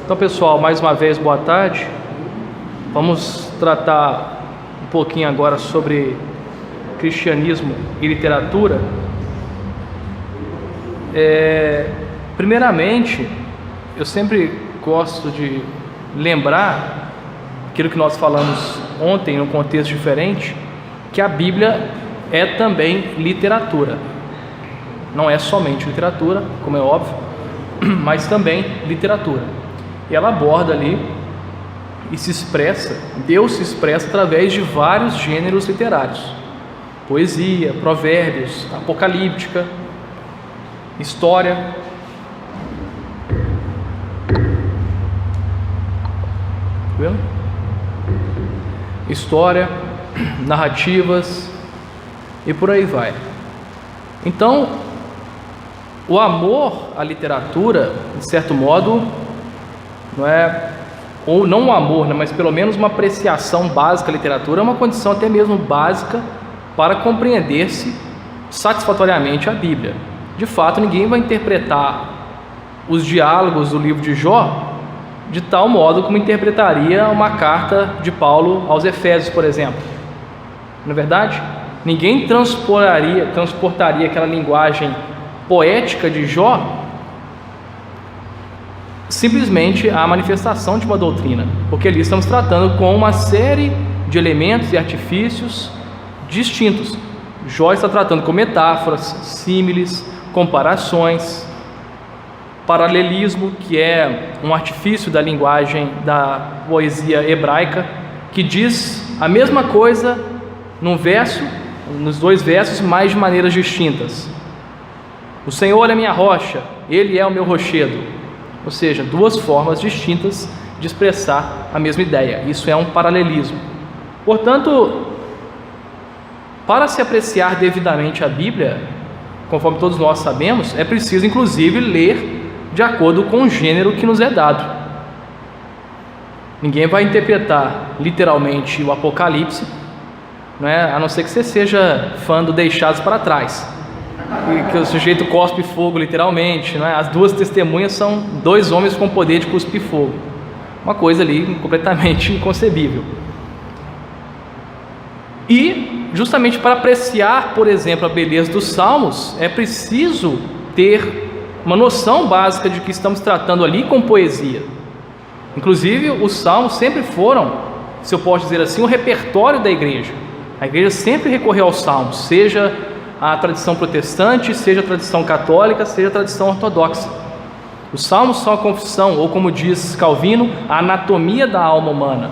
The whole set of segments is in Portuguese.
Então, pessoal, mais uma vez, boa tarde. Vamos tratar um pouquinho agora sobre cristianismo e literatura. Primeiramente, eu sempre gosto de lembrar aquilo que nós falamos ontem, num contexto diferente, que a Bíblia é também literatura. Não é somente literatura, como é óbvio, mas também literatura. E ela aborda ali e se expressa, Deus se expressa através de vários gêneros literários: poesia, provérbios, apocalíptica, história. Viu? História, narrativas e por aí vai. Então, o amor à literatura, de certo modo, não é, ou não um amor, né, mas pelo menos uma apreciação básica à literatura, é uma condição até mesmo básica para compreender-se satisfatoriamente a Bíblia. De fato, ninguém vai interpretar os diálogos do livro de Jó de tal modo como interpretaria uma carta de Paulo aos Efésios, por exemplo. Não é verdade? Ninguém transportaria aquela linguagem poética de Jó simplesmente à manifestação de uma doutrina, porque ali estamos tratando com uma série de elementos e artifícios distintos. Jó está tratando com metáforas, símiles, comparações, paralelismo, que é um artifício da linguagem da poesia hebraica, que diz a mesma coisa num verso, nos dois versos, mas de maneiras distintas. O Senhor é minha rocha, Ele é o meu rochedo. Ou seja, duas formas distintas de expressar a mesma ideia. Isso é um paralelismo. Portanto, para se apreciar devidamente a Bíblia, conforme todos nós sabemos, é preciso inclusive ler de acordo com o gênero que nos é dado. Ninguém vai interpretar literalmente o Apocalipse, a não ser que você seja fã do Deixados para Trás, que o sujeito cospe fogo literalmente, As duas testemunhas são dois homens com poder de cuspir fogo, uma coisa ali completamente inconcebível. E justamente para apreciar, por exemplo, a beleza dos Salmos, é preciso ter uma noção básica de que estamos tratando ali com poesia. Inclusive, os Salmos sempre foram, se eu posso dizer assim, o repertório da igreja. A igreja sempre recorreu aos Salmos, seja a tradição protestante, seja a tradição católica, seja a tradição ortodoxa. Os Salmos são a confissão, ou como diz Calvino, a anatomia da alma humana.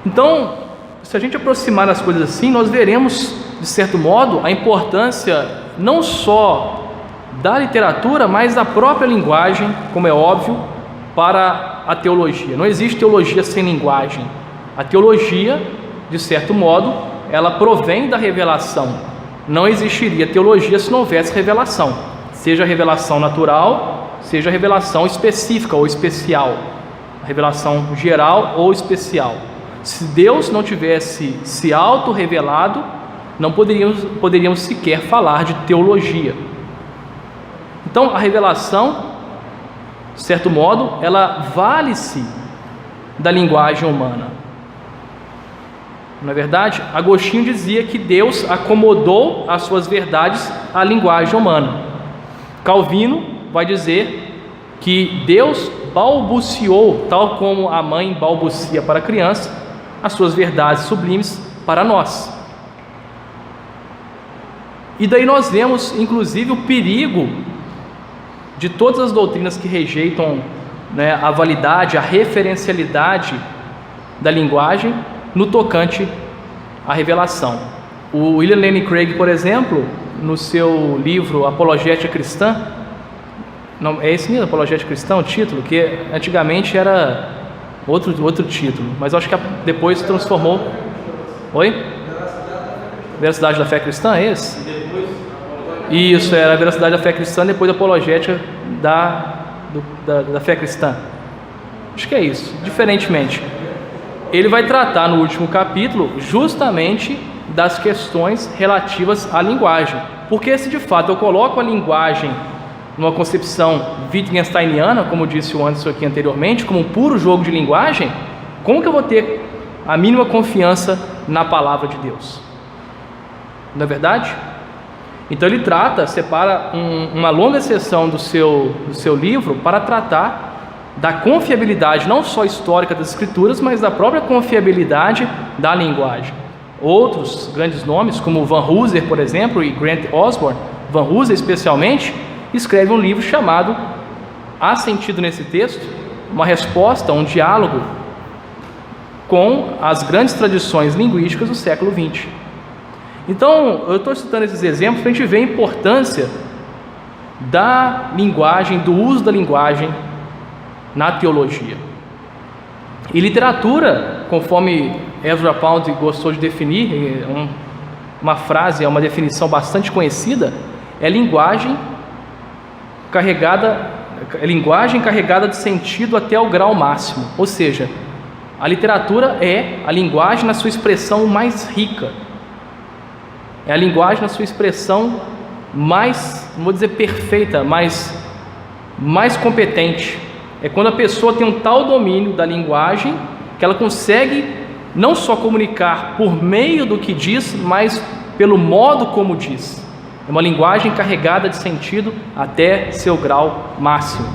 Então, se a gente aproximar as coisas assim, nós veremos, de certo modo, a importância não só da literatura, mas da própria linguagem, como é óbvio, para a teologia. Não existe teologia sem linguagem. A teologia, de certo modo, ela provém da revelação. Não existiria teologia se não houvesse revelação, seja revelação natural, seja revelação específica ou especial, revelação geral ou especial. Se Deus não tivesse se auto-revelado, não poderíamos sequer falar de teologia. Então, a revelação, de certo modo, ela vale-se da linguagem humana. Não é verdade? Agostinho dizia que Deus acomodou as suas verdades à linguagem humana. Calvino vai dizer que Deus balbuciou, tal como a mãe balbucia para a criança, as suas verdades sublimes para nós. E daí nós vemos, inclusive, o perigo de todas as doutrinas que rejeitam a validade, a referencialidade da linguagem no tocante à revelação. O William Lane Craig, por exemplo, no seu livro Apologética Cristã, não, é esse mesmo, Apologética Cristã, o título, que antigamente era outro título, mas eu acho que depois se transformou. Oi? Veracidade da Fé Cristã, é esse? Isso, era a Veracidade da Fé Cristã, depois a Apologética da Fé Cristã. Acho que é isso, diferentemente. Ele vai tratar no último capítulo justamente das questões relativas à linguagem, porque se de fato eu coloco a linguagem numa concepção wittgensteiniana, como disse o Anderson aqui anteriormente, como um puro jogo de linguagem, como que eu vou ter a mínima confiança na palavra de Deus? Não é verdade? Então ele separa uma longa seção do seu livro para tratar da confiabilidade não só histórica das escrituras, mas da própria confiabilidade da linguagem. Outros grandes nomes, como Van Hooser, por exemplo, e Grant Osborne, Van Hooser especialmente, escreve um livro chamado Há Sentido Nesse Texto? Uma resposta, um diálogo com as grandes tradições linguísticas do século XX. Então, eu estou citando esses exemplos para a gente ver a importância da linguagem, do uso da linguagem na teologia. E literatura, conforme Ezra Pound gostou de definir, uma frase, uma definição bastante conhecida, é linguagem carregada de sentido até o grau máximo. Ou seja, a literatura é a linguagem na sua expressão mais rica. É a linguagem na sua expressão mais, não vou dizer perfeita, mais competente. É quando a pessoa tem um tal domínio da linguagem que ela consegue não só comunicar por meio do que diz, mas pelo modo como diz. É uma linguagem carregada de sentido até seu grau máximo.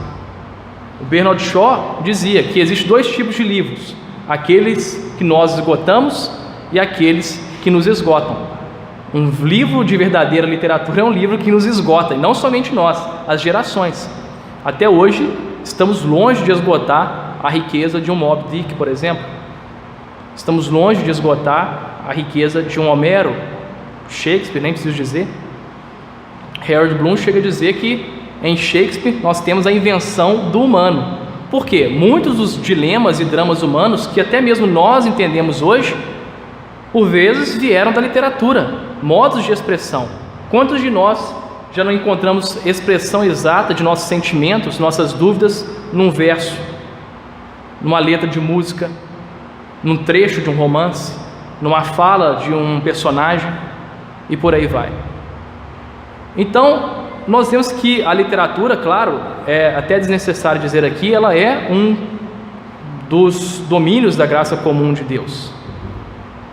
O Bernard Shaw dizia que existem dois tipos de livros: aqueles que nós esgotamos e aqueles que nos esgotam. Um livro de verdadeira literatura é um livro que nos esgota, e não somente nós, as gerações. Até hoje, estamos longe de esgotar a riqueza de um Moby Dick, por exemplo. Estamos longe de esgotar a riqueza de um Homero, Shakespeare, nem preciso dizer. Harold Bloom chega a dizer que em Shakespeare nós temos a invenção do humano. Por quê? Muitos dos dilemas e dramas humanos que até mesmo nós entendemos hoje, por vezes vieram da literatura, modos de expressão. Quantos de nós já não encontramos expressão exata de nossos sentimentos, nossas dúvidas, num verso, numa letra de música, num trecho de um romance, numa fala de um personagem, e por aí vai. Então, nós vemos que a literatura, claro, é até desnecessário dizer aqui, ela é um dos domínios da graça comum de Deus.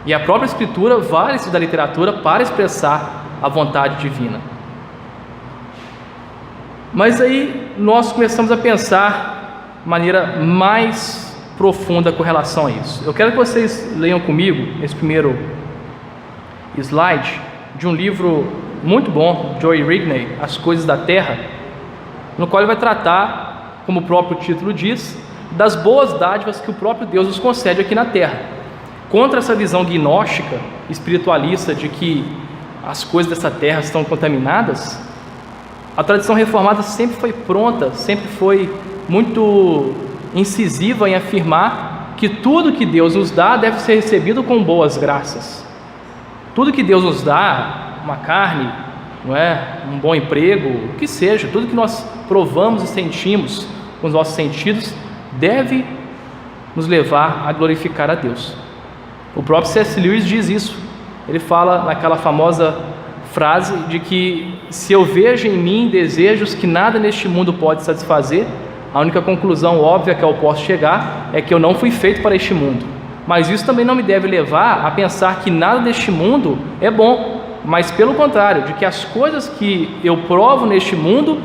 E a própria Escritura vale-se da literatura para expressar a vontade divina. Mas aí nós começamos a pensar de maneira mais profunda com relação a isso. Eu quero que vocês leiam comigo esse primeiro slide de um livro muito bom, Joy Rigney, As Coisas da Terra, no qual ele vai tratar, como o próprio título diz, das boas dádivas que o próprio Deus nos concede aqui na Terra. Contra essa visão gnóstica, espiritualista, de que as coisas dessa terra estão contaminadas, a tradição reformada sempre foi pronta, sempre foi muito incisiva em afirmar que tudo que Deus nos dá deve ser recebido com boas graças. Tudo que Deus nos dá, uma carne, não é? Um bom emprego, o que seja, tudo que nós provamos e sentimos com os nossos sentidos, deve nos levar a glorificar a Deus. O próprio C.S. Lewis diz isso. Ele fala naquela famosa frase de que se eu vejo em mim desejos que nada neste mundo pode satisfazer, a única conclusão óbvia que eu posso chegar é que eu não fui feito para este mundo. Mas isso também não me deve levar a pensar que nada deste mundo é bom, mas pelo contrário, de que as coisas que eu provo neste mundo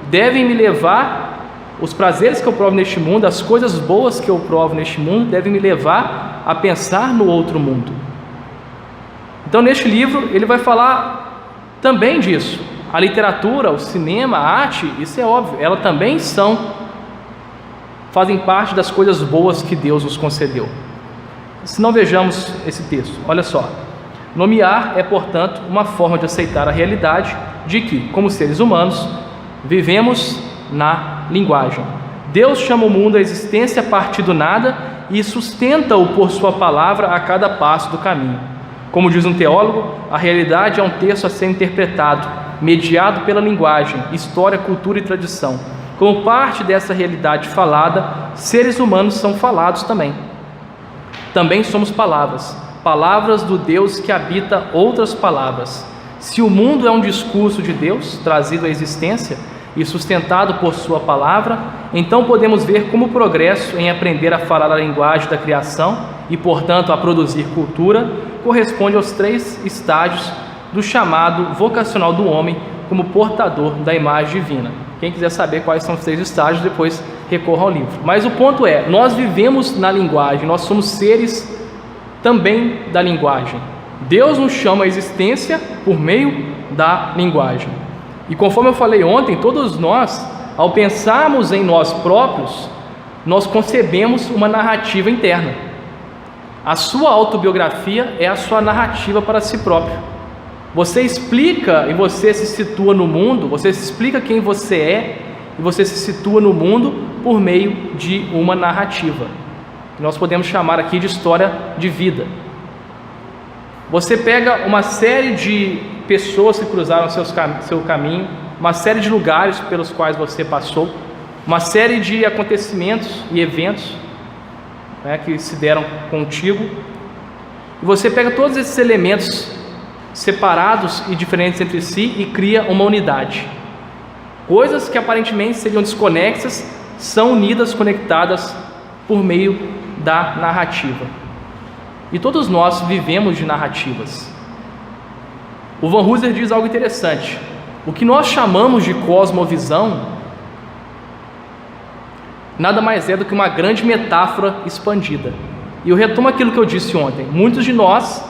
devem me levar, os prazeres que eu provo neste mundo, as coisas boas que eu provo neste mundo devem me levar a pensar no outro mundo. Então, neste livro, ele vai falar também disso. A literatura, o cinema, a arte, isso é óbvio, elas também fazem parte das coisas boas que Deus nos concedeu. Se não, vejamos esse texto, olha só. Nomear é, portanto, uma forma de aceitar a realidade de que, como seres humanos, vivemos na linguagem. Deus chama o mundo à existência a partir do nada e sustenta-o por sua palavra a cada passo do caminho. Como diz um teólogo, a realidade é um texto a ser interpretado, mediado pela linguagem, história, cultura e tradição. Como parte dessa realidade falada, seres humanos são falados também. Também somos palavras, palavras do Deus que habita outras palavras. Se o mundo é um discurso de Deus trazido à existência, e sustentado por sua palavra, então podemos ver como o progresso em aprender a falar a linguagem da criação e, portanto, a produzir cultura, corresponde aos 3 estágios do chamado vocacional do homem como portador da imagem divina. Quem quiser saber quais são os 3 estágios, depois recorra ao livro. Mas o ponto é, nós vivemos na linguagem, nós somos seres também da linguagem. Deus nos chama à existência por meio da linguagem. E conforme eu falei ontem, todos nós, ao pensarmos em nós próprios, nós concebemos uma narrativa interna. A sua autobiografia é a sua narrativa para si próprio. Você explica e você se situa no mundo, você se explica quem você é e você se situa no mundo por meio de uma narrativa. Nós podemos chamar aqui de história de vida. Você pega uma série de pessoas que cruzaram seu caminho, uma série de lugares pelos quais você passou, uma série de acontecimentos e eventos, né, que se deram contigo, e você pega todos esses elementos separados e diferentes entre si e cria uma unidade. Coisas que aparentemente seriam desconexas são unidas, conectadas por meio da narrativa. E todos nós vivemos de narrativas. O Van Hooser diz algo interessante. O que nós chamamos de cosmovisão nada mais é do que uma grande metáfora expandida. E eu retomo aquilo que eu disse ontem. Muitos de nós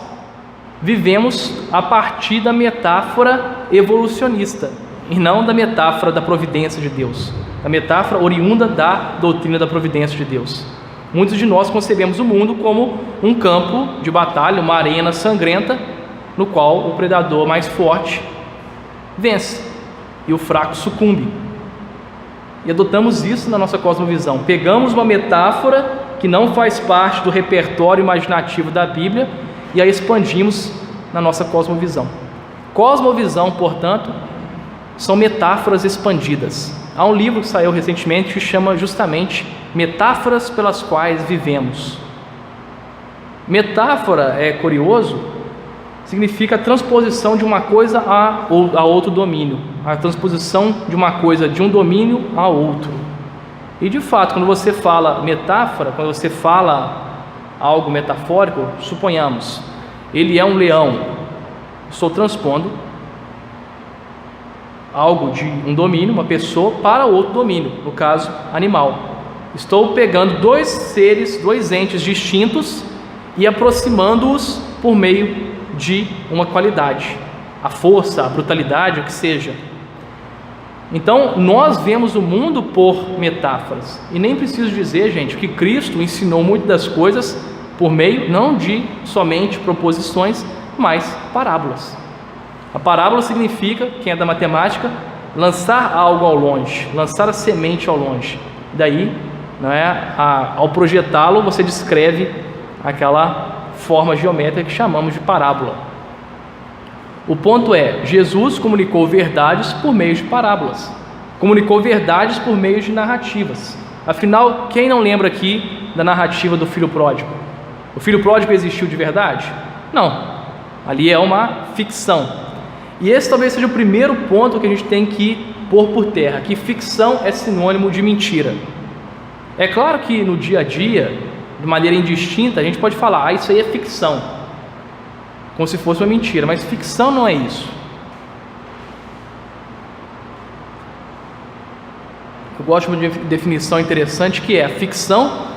vivemos a partir da metáfora evolucionista e não da metáfora da providência de Deus, da metáfora oriunda da doutrina da providência de Deus. Muitos de nós concebemos o mundo como um campo de batalha, uma arena sangrenta, no qual o predador mais forte vence e o fraco sucumbe. E adotamos isso na nossa cosmovisão. Pegamos uma metáfora que não faz parte do repertório imaginativo da Bíblia e a expandimos na nossa cosmovisão. Cosmovisão, portanto, são metáforas expandidas. Há um livro que saiu recentemente que chama justamente Metáforas pelas quais vivemos. Metáfora, é curioso, significa a transposição de uma coisa a outro domínio, a transposição de uma coisa de um domínio a outro. E de fato, quando você fala metáfora, quando você fala algo metafórico, suponhamos, ele é um leão, estou transpondo algo de um domínio, uma pessoa, para outro domínio, no caso, animal. Estou pegando 2 seres, 2 entes distintos e aproximando-os por meio de uma qualidade, a força, a brutalidade, o que seja. Então, nós vemos o mundo por metáforas. E nem preciso dizer, gente, que Cristo ensinou muitas das coisas por meio, não de somente proposições, mas parábolas. A parábola significa, quem é da matemática, lançar algo ao longe, lançar a semente ao longe. Daí, ao projetá-lo, você descreve aquela forma geométrica que chamamos de parábola. O ponto é, Jesus comunicou verdades por meio de parábolas, comunicou verdades por meio de narrativas. Afinal, quem não lembra aqui da narrativa do filho pródigo? O filho pródigo existiu de verdade? Não, ali é uma ficção. E esse talvez seja o primeiro ponto que a gente tem que pôr por terra, que ficção é sinônimo de mentira. É claro que no dia a dia, de maneira indistinta, a gente pode falar, isso aí é ficção, como se fosse uma mentira, mas ficção não é isso. Eu gosto de uma definição interessante que é: a ficção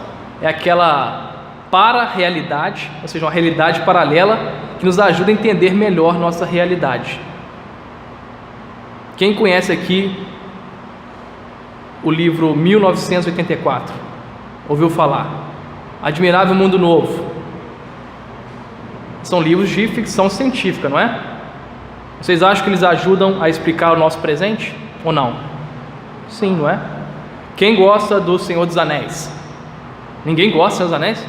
é aquela para-realidade, ou seja, uma realidade paralela que nos ajuda a entender melhor nossa realidade. Quem conhece aqui o livro 1984? Ouviu falar? Admirável Mundo Novo. São livros de ficção científica, não é? Vocês acham que eles ajudam a explicar o nosso presente ou não? Sim, não é? Quem gosta do Senhor dos Anéis? Ninguém gosta do Senhor dos Anéis?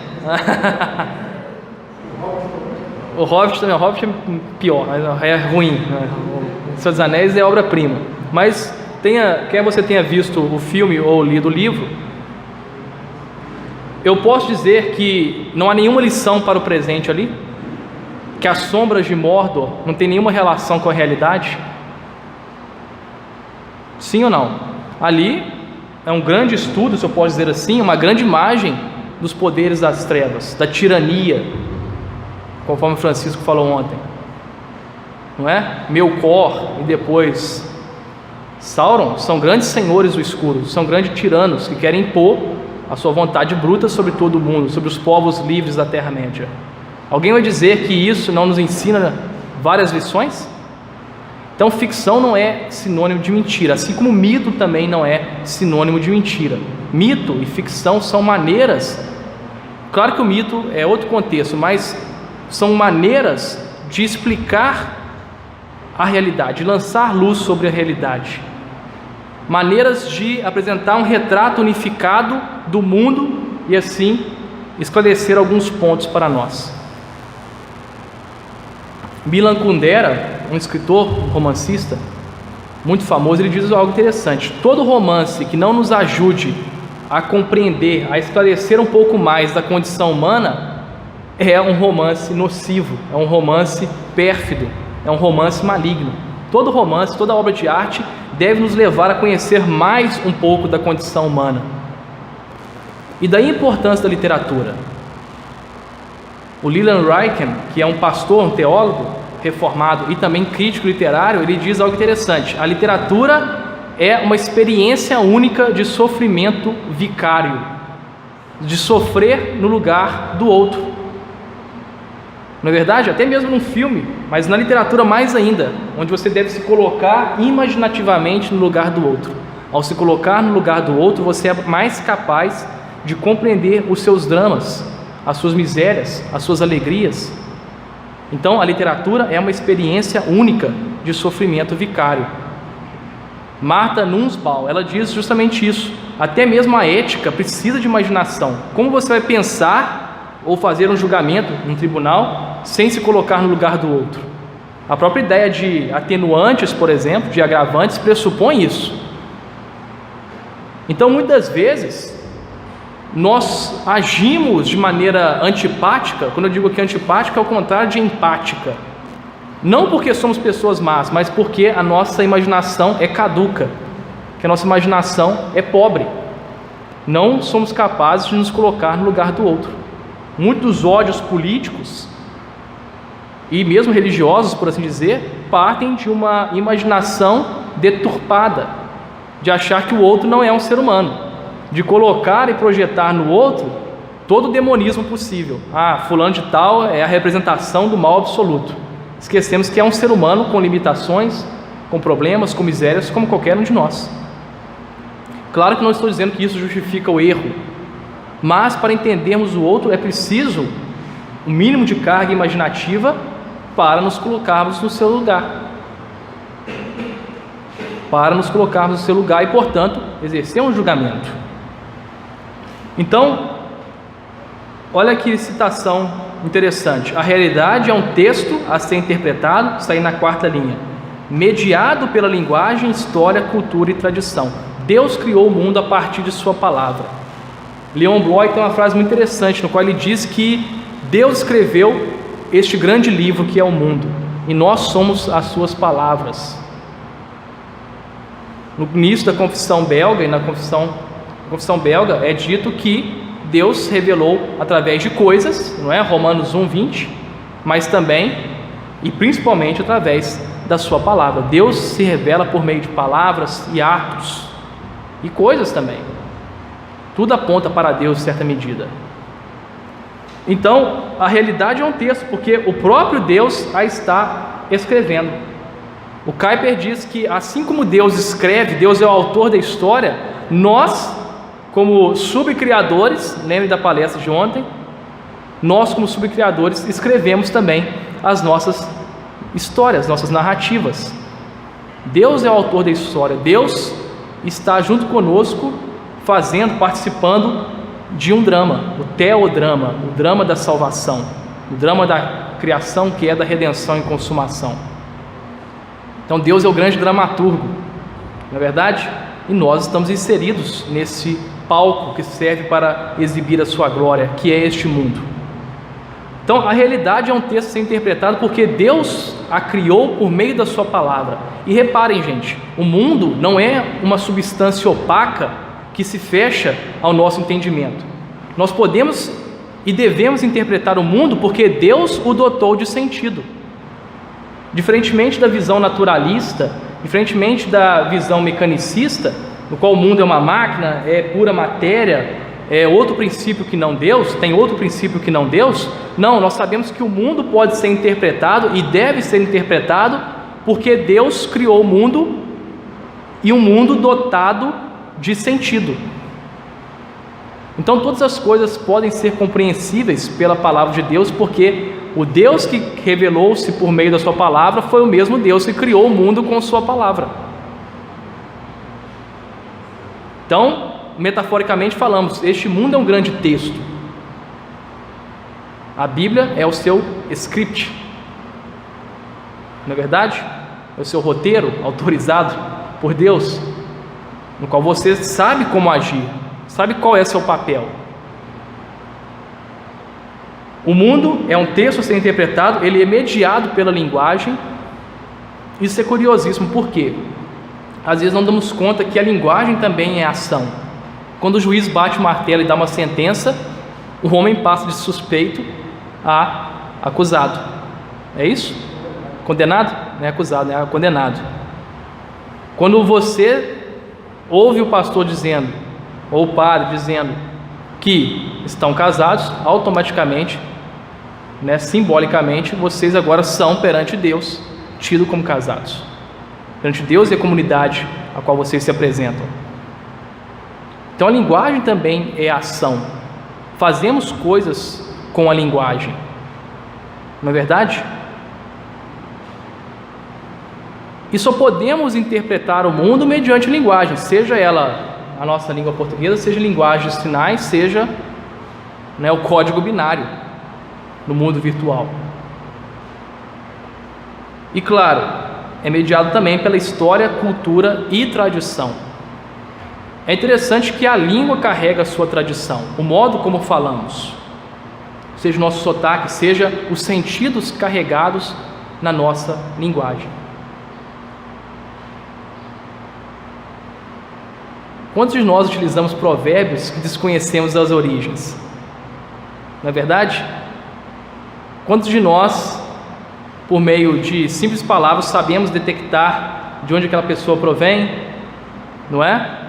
O Hobbit também, o Hobbit é pior, é ruim. O Senhor dos Anéis é obra-prima. Mas quer você tenha visto o filme ou lido o livro, eu posso dizer que não há nenhuma lição para o presente ali, que as sombras de Mordor não tem nenhuma relação com a realidade. Sim ou não? Ali é um grande estudo, se eu posso dizer assim, uma grande imagem dos poderes das trevas, da tirania, conforme Francisco falou ontem, não é? Melkor e depois Sauron são grandes senhores do escuro, são grandes tiranos que querem impor a sua vontade bruta sobre todo o mundo, sobre os povos livres da Terra-média. Alguém vai dizer que isso não nos ensina várias lições? Então, ficção não é sinônimo de mentira, assim como mito também não é sinônimo de mentira. Mito e ficção são maneiras, claro que o mito é outro contexto, mas são maneiras de explicar a realidade, de lançar luz sobre a realidade, maneiras de apresentar um retrato unificado do mundo e assim esclarecer alguns pontos para nós. Milan Kundera, um escritor, um romancista muito famoso, ele diz algo interessante: todo romance que não nos ajude a compreender, a esclarecer um pouco mais da condição humana é um romance nocivo, é um romance pérfido, é um romance maligno. Todo romance, toda obra de arte deve nos levar a conhecer mais um pouco da condição humana. E daí a importância da literatura. O Leland Ryken, que é um pastor, um teólogo reformado e também crítico literário, ele diz algo interessante: a literatura é uma experiência única de sofrimento vicário, de sofrer no lugar do outro. Não é verdade? Até mesmo num filme, mas na literatura mais ainda, onde você deve se colocar imaginativamente no lugar do outro. Ao se colocar no lugar do outro, você é mais capaz de compreender os seus dramas, as suas misérias, as suas alegrias. Então, a literatura é uma experiência única de sofrimento vicário. Martha Nussbaum, ela diz justamente isso. Até mesmo a ética precisa de imaginação. Como você vai pensar ou fazer um julgamento num tribunal sem se colocar no lugar do outro? A própria ideia de atenuantes, por exemplo, de agravantes, pressupõe isso. Então, muitas vezes, nós agimos de maneira antipática. Quando eu digo aqui antipática, é o contrário de empática. Não porque somos pessoas más, mas porque a nossa imaginação é caduca, que a nossa imaginação é pobre. Não somos capazes de nos colocar no lugar do outro. Muitos dos ódios políticos e mesmo religiosos, por assim dizer, partem de uma imaginação deturpada, de achar que o outro não é um ser humano, de colocar e projetar no outro todo o demonismo possível. Fulano de tal é a representação do mal absoluto. Esquecemos que é um ser humano com limitações, com problemas, com misérias, como qualquer um de nós. Claro que não estou dizendo que isso justifica o erro, mas para entendermos o outro é preciso um mínimo de carga imaginativa para nos colocarmos no seu lugar. Para nos colocarmos no seu lugar e, portanto, exercer um julgamento. Então, olha que citação interessante: a realidade é um texto a ser interpretado, está aí na quarta linha, mediado pela linguagem, história, cultura e tradição. Deus criou o mundo a partir de sua palavra. Leon Bloy tem uma frase muito interessante, no qual ele diz que Deus escreveu este grande livro que é o mundo, e nós somos as suas palavras. No início da confissão belga e na confissão belga é dito que Deus revelou através de coisas, não é? Romanos 1:20, mas também e principalmente através da sua palavra. Deus se revela por meio de palavras e atos e coisas também. Tudo aponta para Deus em certa medida. Então, a realidade é um texto, porque o próprio Deus a está escrevendo. O Kuyper diz que assim como Deus escreve, Deus é o autor da história, nós, como subcriadores, lembre da palestra de ontem, nós como subcriadores escrevemos também as nossas histórias, nossas narrativas. Deus é o autor da história, Deus está junto conosco, participando de um drama, o teodrama, o drama da salvação, o drama da criação, que é da redenção e consumação. Então Deus é o grande dramaturgo, não é verdade? E nós estamos inseridos nesse palco que serve para exibir a sua glória, que é este mundo. Então, a realidade é um texto a ser interpretado porque Deus a criou por meio da sua palavra. E reparem, gente, o mundo não é uma substância opaca que se fecha ao nosso entendimento. Nós podemos e devemos interpretar o mundo porque Deus o dotou de sentido. Diferentemente da visão naturalista, diferentemente da visão mecanicista, no qual o mundo é uma máquina, é pura matéria, é outro princípio que não Deus, tem outro princípio que não Deus. Não, nós sabemos que o mundo pode ser interpretado e deve ser interpretado porque Deus criou o mundo e um mundo dotado de sentido. Então todas as coisas podem ser compreensíveis pela palavra de Deus, porque o Deus que revelou-se por meio da sua palavra foi o mesmo Deus que criou o mundo com sua palavra. Então, metaforicamente falamos, este mundo é um grande texto. A Bíblia é o seu script, não é verdade? É o seu roteiro autorizado por Deus, no qual você sabe como agir, sabe qual é seu papel. O mundo é um texto a ser interpretado, ele é mediado pela linguagem. Isso é curiosíssimo, por quê? Às vezes não damos conta que a linguagem também é ação. Quando o juiz bate o martelo e dá uma sentença, o homem passa de suspeito a acusado. É isso? Condenado? Não é acusado, é condenado. Quando você ouve o pastor dizendo, ou o padre dizendo que estão casados, automaticamente, simbolicamente, vocês agora são perante Deus tidos como casados, perante Deus e a comunidade a qual vocês se apresentam. Então a linguagem também é ação. Fazemos coisas com a linguagem, não é verdade? E só podemos interpretar o mundo mediante linguagem, seja ela a nossa língua portuguesa, seja linguagem de sinais, seja o código binário no mundo virtual. E claro, é mediado também pela história, cultura e tradição. É interessante que a língua carrega a sua tradição, o modo como falamos, seja o nosso sotaque, seja os sentidos carregados na nossa linguagem. Quantos de nós utilizamos provérbios que desconhecemos as origens? Não é verdade? Quantos de nós, por meio de simples palavras, sabemos detectar de onde aquela pessoa provém? Não é?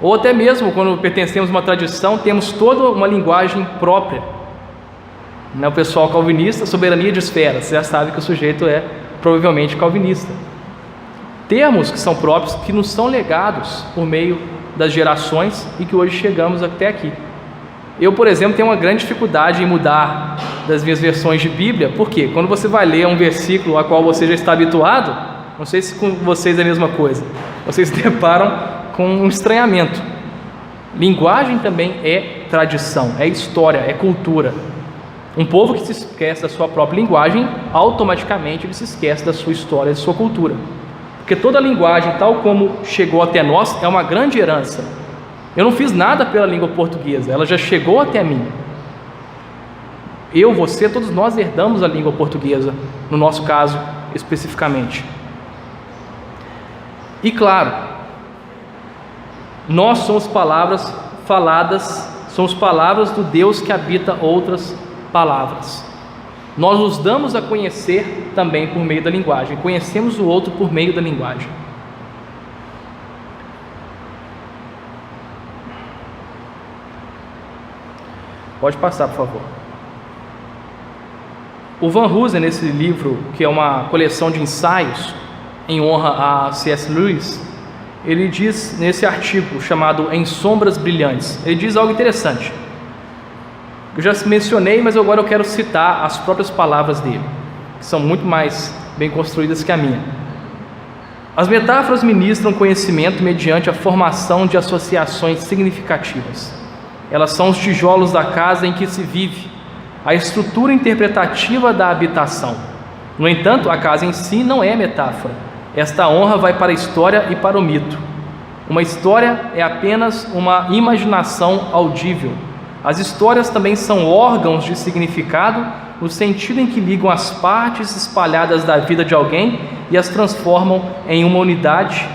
Ou até mesmo quando pertencemos a uma tradição, temos toda uma linguagem própria. O pessoal calvinista, soberania de esferas, você já sabe que o sujeito é provavelmente calvinista. Termos que são próprios, que nos são legados por meio das gerações e que hoje chegamos até aqui. Eu, por exemplo, tenho uma grande dificuldade em mudar das minhas versões de Bíblia, porque quando você vai ler um versículo a qual você já está habituado, não sei se com vocês é a mesma coisa, vocês se deparam com um estranhamento. Linguagem também é tradição, é história, é cultura. Um povo que se esquece da sua própria linguagem, automaticamente ele se esquece da sua história, da sua cultura. Porque toda a linguagem, tal como chegou até nós, é uma grande herança. Eu não fiz nada pela língua portuguesa, ela já chegou até mim. Eu, você, todos nós herdamos a língua portuguesa, no nosso caso especificamente. E claro, nós somos palavras faladas, somos palavras do Deus que habita outras palavras. Nós nos damos a conhecer também por meio da linguagem, conhecemos o outro por meio da linguagem. Pode passar, por favor. O Van Hoosen, nesse livro, que é uma coleção de ensaios em honra a C.S. Lewis, ele diz nesse artigo chamado Em Sombras Brilhantes, ele diz algo interessante. Eu já mencionei, mas agora eu quero citar as próprias palavras dele, que são muito mais bem construídas que a minha. As metáforas ministram conhecimento mediante a formação de associações significativas. Elas são os tijolos da casa em que se vive, a estrutura interpretativa da habitação. No entanto, a casa em si não é metáfora. Esta honra vai para a história e para o mito. Uma história é apenas uma imaginação audível. As histórias também são órgãos de significado no sentido em que ligam as partes espalhadas da vida de alguém e as transformam em uma unidade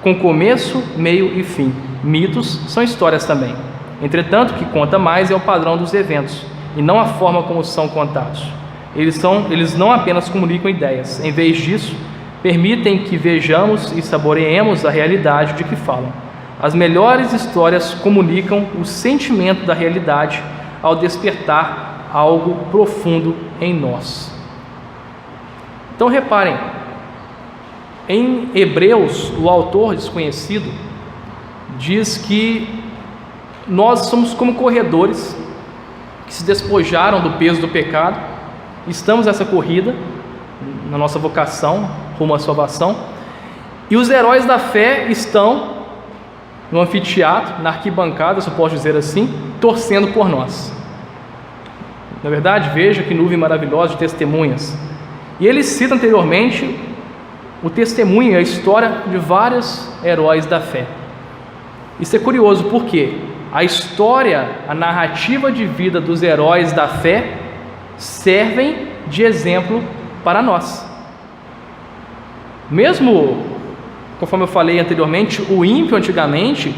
com começo, meio e fim. Mitos são histórias também. Entretanto, o que conta mais é o padrão dos eventos e não a forma como são contados. Eles não apenas comunicam ideias, em vez disso, permitem que vejamos e saboreemos a realidade de que falam. As melhores histórias comunicam o sentimento da realidade ao despertar algo profundo em nós. Então reparem, em Hebreus, o autor desconhecido diz que nós somos como corredores que se despojaram do peso do pecado, estamos nessa corrida, na nossa vocação, rumo à salvação, e os heróis da fé estão no anfiteatro, na arquibancada, se eu posso dizer assim, torcendo por nós. Na verdade, veja que nuvem maravilhosa de testemunhas. E ele cita anteriormente o testemunho e a história de vários heróis da fé. Isso é curioso porque a história, a narrativa de vida dos heróis da fé servem de exemplo para nós. Mesmo, conforme eu falei anteriormente, o ímpio antigamente,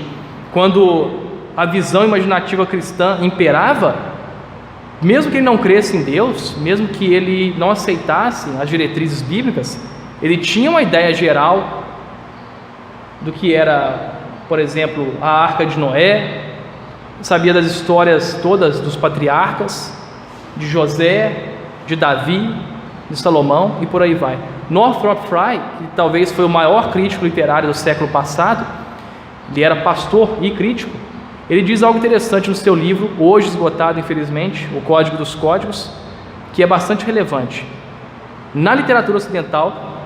quando a visão imaginativa cristã imperava, mesmo que ele não cresça em Deus, mesmo que ele não aceitasse as diretrizes bíblicas, ele tinha uma ideia geral do que era, por exemplo, a Arca de Noé, sabia das histórias todas dos patriarcas, de José, de Davi, de Salomão e por aí vai. Northrop Frye, que talvez foi o maior crítico literário do século passado, ele era pastor e crítico, ele diz algo interessante no seu livro, hoje esgotado infelizmente, O Código dos Códigos, que é bastante relevante. Na literatura ocidental,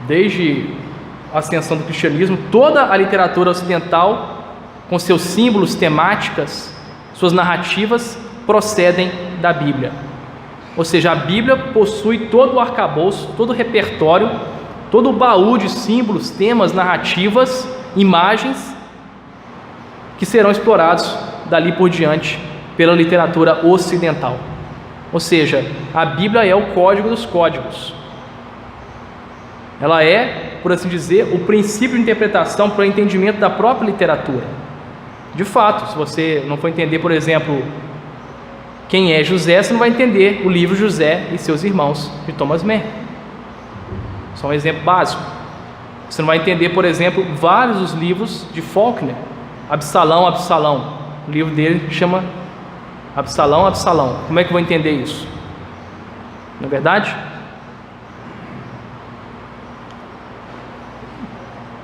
desde a ascensão do cristianismo, toda a literatura ocidental, com seus símbolos, temáticas, suas narrativas, procedem da Bíblia. Ou seja, a Bíblia possui todo o arcabouço, todo o repertório, todo o baú de símbolos, temas, narrativas, imagens, que serão explorados dali por diante pela literatura ocidental. Ou seja, a Bíblia é o código dos códigos. Ela é, por assim dizer, o princípio de interpretação para o entendimento da própria literatura. De fato, se você não for entender, por exemplo, quem é José, você não vai entender o livro José e seus irmãos, de Thomas Mann. Só um exemplo básico. Você não vai entender, por exemplo, vários dos livros de Faulkner. Absalão, Absalão. O livro dele chama Absalão, Absalão. Como é que eu vou entender isso? Não é verdade?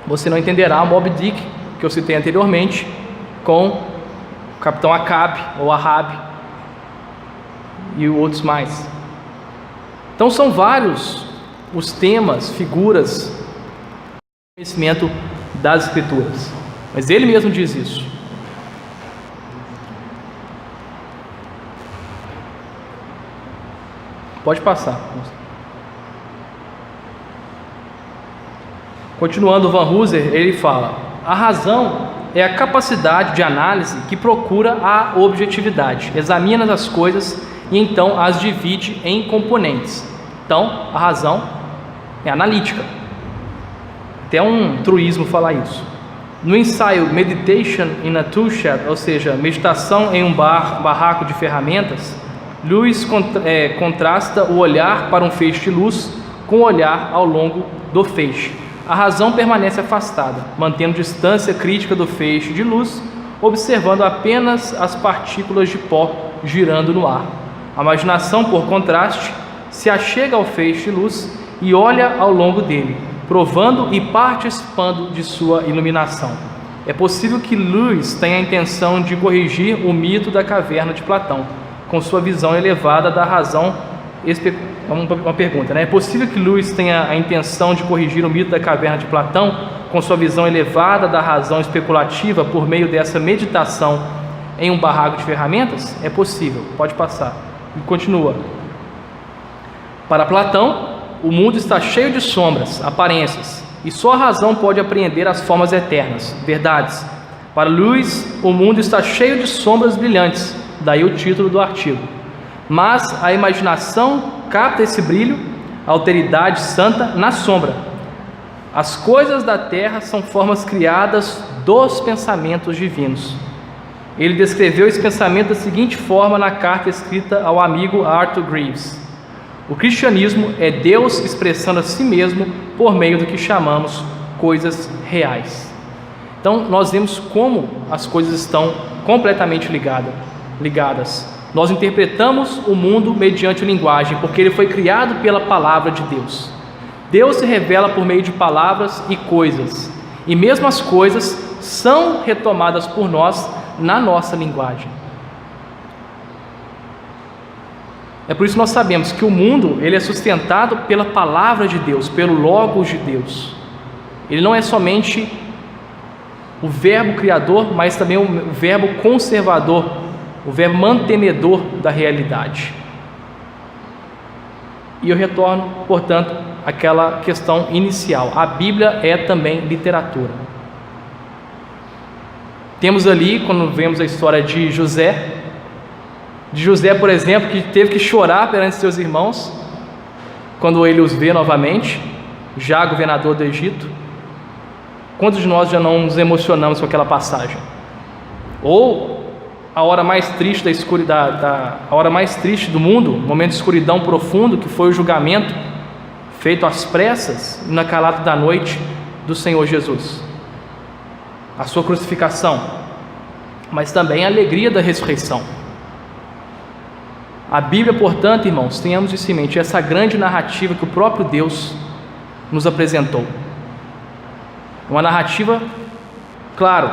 Você não entenderá o Moby Dick, que eu citei anteriormente, com o capitão Acabe, ou Ahab, e outros mais. Então são vários os temas, figuras, conhecimento das Escrituras. Mas ele mesmo diz isso. Pode passar. Continuando, Van Hooser, ele fala: a razão é a capacidade de análise que procura a objetividade, examina as coisas e então as divide em componentes. Então, a razão é analítica. Até um truísmo falar isso. No ensaio Meditation in a Toolshed, ou seja, meditação em um barraco de ferramentas, Lewis contrasta o olhar para um feixe de luz com o olhar ao longo do feixe. A razão permanece afastada, mantendo distância crítica do feixe de luz, observando apenas as partículas de pó girando no ar. A imaginação, por contraste, se achega ao feixe de luz e olha ao longo dele, provando e participando de sua iluminação. É possível que Lewis tenha a intenção de corrigir o mito da caverna de Platão, com sua visão elevada da razão. Uma pergunta, né? É possível que Lewis tenha a intenção de corrigir o mito da caverna de Platão, com sua visão elevada da razão especulativa, por meio dessa meditação em um barraco de ferramentas? É possível, pode passar. E continua. Para Platão, o mundo está cheio de sombras, aparências, e só a razão pode apreender as formas eternas, verdades. Para Lewis, o mundo está cheio de sombras brilhantes, daí o título do artigo. mas a imaginação capta esse brilho, a alteridade santa na sombra. As coisas da terra são formas criadas dos pensamentos divinos. Ele descreveu esse pensamento da seguinte forma na carta escrita ao amigo Arthur Greaves: o cristianismo é Deus expressando a si mesmo por meio do que chamamos coisas reais. Então nós vemos como as coisas estão completamente ligadas. Nós interpretamos o mundo mediante a linguagem, porque ele foi criado pela palavra de Deus. Deus se revela por meio de palavras e coisas, e mesmo as coisas são retomadas por nós na nossa linguagem. É por isso que nós sabemos que o mundo ele é sustentado pela palavra de Deus, pelo Logos de Deus. Ele não é somente o verbo criador, mas também o verbo conservador, o verbo mantenedor da realidade. E eu retorno, portanto, àquela questão inicial. A Bíblia é também literatura. Temos ali, quando vemos a história de José, por exemplo, que teve que chorar perante seus irmãos, quando ele os vê novamente, já governador do Egito. Quantos de nós já não nos emocionamos com aquela passagem? Ou a hora mais triste a hora mais triste do mundo, momento de escuridão profundo, que foi o julgamento feito às pressas na calada da noite do Senhor Jesus, a sua crucificação, mas também a alegria da ressurreição. A Bíblia, portanto, irmãos, tenhamos isso em mente, essa grande narrativa que o próprio Deus nos apresentou. Uma narrativa, claro,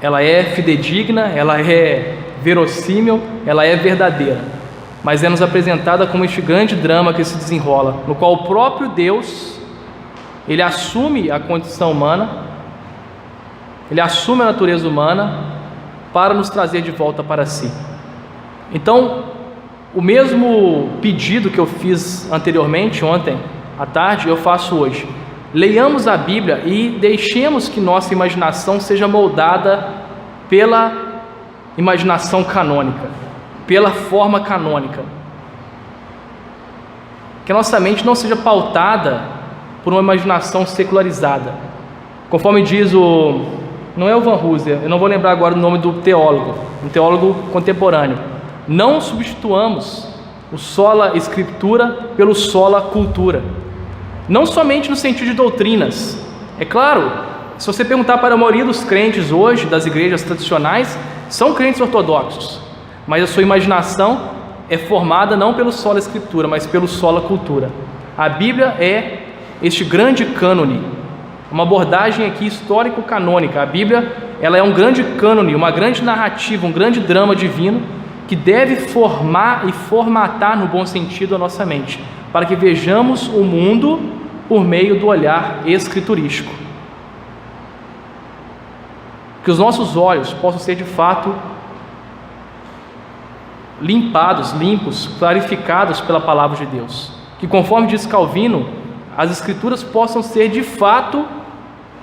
ela é fidedigna, ela é verossímil, ela é verdadeira, mas é nos apresentada como este grande drama que se desenrola, no qual o próprio Deus, ele assume a condição humana, ele assume a natureza humana para nos trazer de volta para si. Então, o mesmo pedido que eu fiz anteriormente, ontem à tarde, eu faço hoje. Leiamos a Bíblia e deixemos que nossa imaginação seja moldada pela imaginação canônica, pela forma canônica. Que a nossa mente não seja pautada por uma imaginação secularizada. Conforme diz não é o Van Hooser, eu não vou lembrar agora o nome do teólogo, um teólogo contemporâneo. Não substituamos o sola escritura pelo sola cultura. Não somente no sentido de doutrinas. É claro, se você perguntar para a maioria dos crentes hoje, das igrejas tradicionais, são crentes ortodoxos, mas a sua imaginação é formada não pelo sola escritura, mas pelo sola cultura. A Bíblia é este grande cânone, uma abordagem aqui histórico-canônica. A Bíblia ela é um grande cânone, uma grande narrativa, um grande drama divino, que deve formar e formatar no bom sentido a nossa mente, para que vejamos o mundo por meio do olhar escriturístico. Que os nossos olhos possam ser de fato limpos, clarificados pela palavra de Deus. Que, conforme diz Calvino, as escrituras possam ser de fato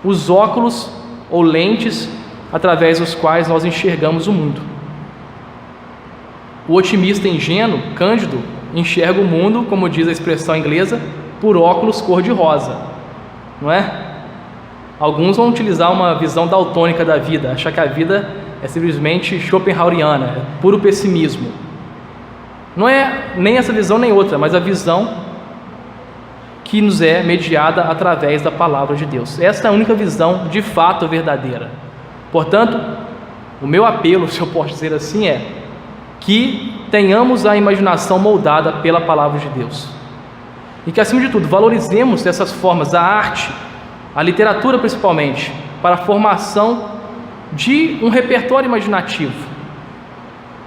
os óculos ou lentes através dos quais nós enxergamos o mundo. O otimista ingênuo, cândido, enxerga o mundo, como diz a expressão inglesa, por óculos cor-de-rosa, não é? Alguns vão utilizar uma visão daltônica da vida, achar que a vida é simplesmente schopenhaueriana, é puro pessimismo. Não é nem essa visão nem outra, mas a visão que nos é mediada através da palavra de Deus. Essa é a única visão de fato verdadeira. Portanto, o meu apelo, se eu posso dizer assim, é que tenhamos a imaginação moldada pela palavra de Deus. E que, acima de tudo, valorizemos essas formas, a arte, a literatura principalmente, para a formação de um repertório imaginativo.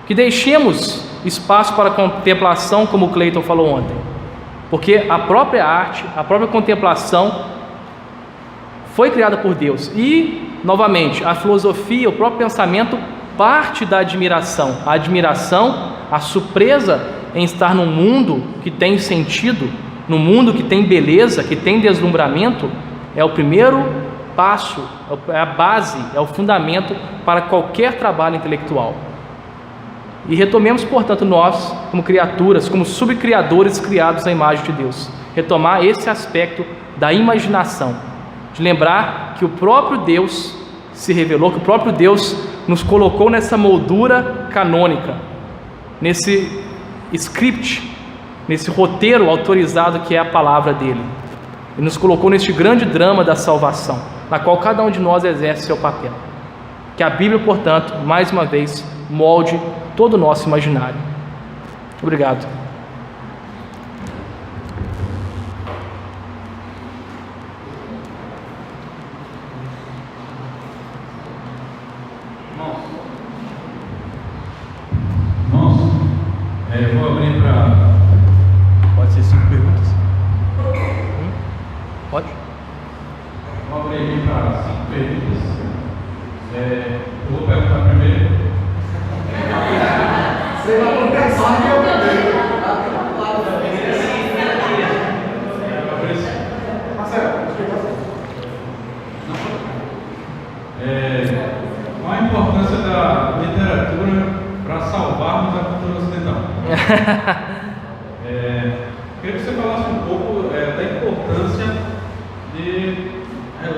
Que deixemos espaço para a contemplação, como o Cleiton falou ontem. Porque a própria arte, a própria contemplação foi criada por Deus. E, novamente, a filosofia, o próprio pensamento parte da admiração. A admiração, a surpresa em estar num mundo que tem sentido, num mundo que tem beleza, que tem deslumbramento, é o primeiro passo, é a base, é o fundamento para qualquer trabalho intelectual. E retomemos, portanto, nós, como criaturas, como subcriadores criados à imagem de Deus, retomar esse aspecto da imaginação, de lembrar que o próprio Deus se revelou, que o próprio Deus nos colocou nessa moldura canônica, nesse script, nesse roteiro autorizado que é a palavra dele. Ele nos colocou neste grande drama da salvação, na qual cada um de nós exerce seu papel. Que a Bíblia, portanto, mais uma vez, molde todo o nosso imaginário. Obrigado. Eu vou abrir para... Pode ser 5 perguntas? Pode? Vou abrir aqui para 5 perguntas. Eu vou perguntar primeiro. Você vai pensar que eu primeiro. Qual a importância da literatura para salvarmos a cultura ocidental? Queria que você falasse um pouco da importância de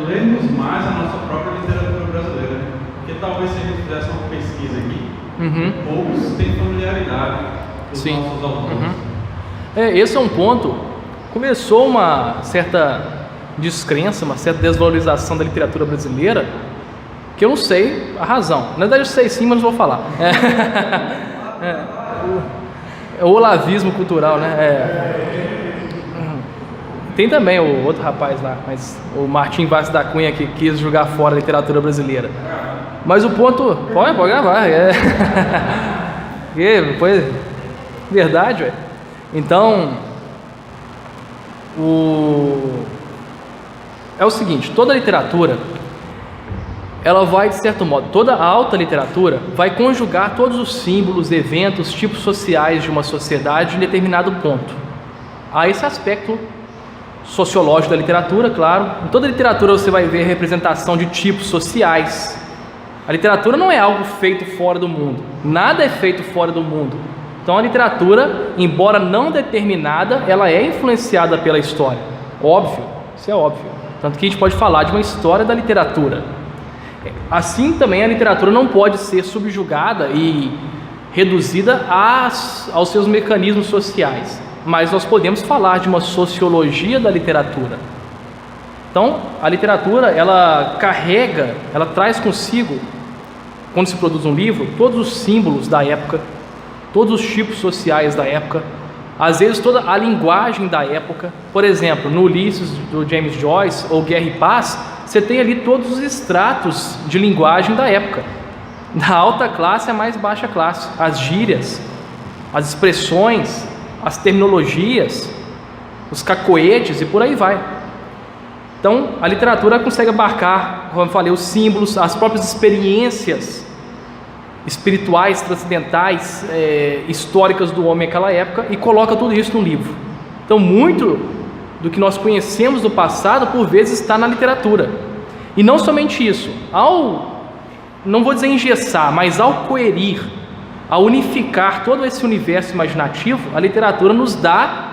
lermos mais a nossa própria literatura brasileira, né? Porque talvez se a gente fizesse uma pesquisa aqui, poucos têm familiaridade com os nossos autores. Esse é um ponto. Começou uma certa descrença, uma certa desvalorização da literatura brasileira, que eu não sei a razão. Na verdade eu sei sim, mas não vou falar. É o olavismo cultural, né? Tem também o outro rapaz lá, mas o Martim Vaz da Cunha, que quis jogar fora a literatura brasileira. Mas o ponto... Pode gravar. Depois... Verdade, ué. Então... É o seguinte, toda literatura... ela vai, de certo modo, toda a alta literatura vai conjugar todos os símbolos, eventos, tipos sociais de uma sociedade em determinado ponto. Há esse aspecto sociológico da literatura, claro. Em toda literatura você vai ver representação de tipos sociais. A literatura não é algo feito fora do mundo. Nada é feito fora do mundo. Então a literatura, embora não determinada, ela é influenciada pela história. Óbvio, isso é óbvio. Tanto que a gente pode falar de uma história da literatura. Assim também a literatura não pode ser subjugada e reduzida aos seus mecanismos sociais, mas nós podemos falar de uma sociologia da literatura. Então a literatura ela carrega, ela traz consigo, quando se produz um livro, todos os símbolos da época, todos os tipos sociais da época, às vezes toda a linguagem da época. Por exemplo, no Ulisses do James Joyce ou Guerra e Paz, você tem ali todos os estratos de linguagem da época, da alta classe à mais baixa classe, as gírias, as expressões, as terminologias, os cacoetes e por aí vai. Então a literatura consegue abarcar, como eu falei, os símbolos, as próprias experiências espirituais, transcendentais, históricas do homem naquela época, e coloca tudo isso no livro. Então muito do que nós conhecemos do passado, por vezes, está na literatura. E não somente isso, não vou dizer engessar, mas ao coerir, ao unificar todo esse universo imaginativo, a literatura nos dá,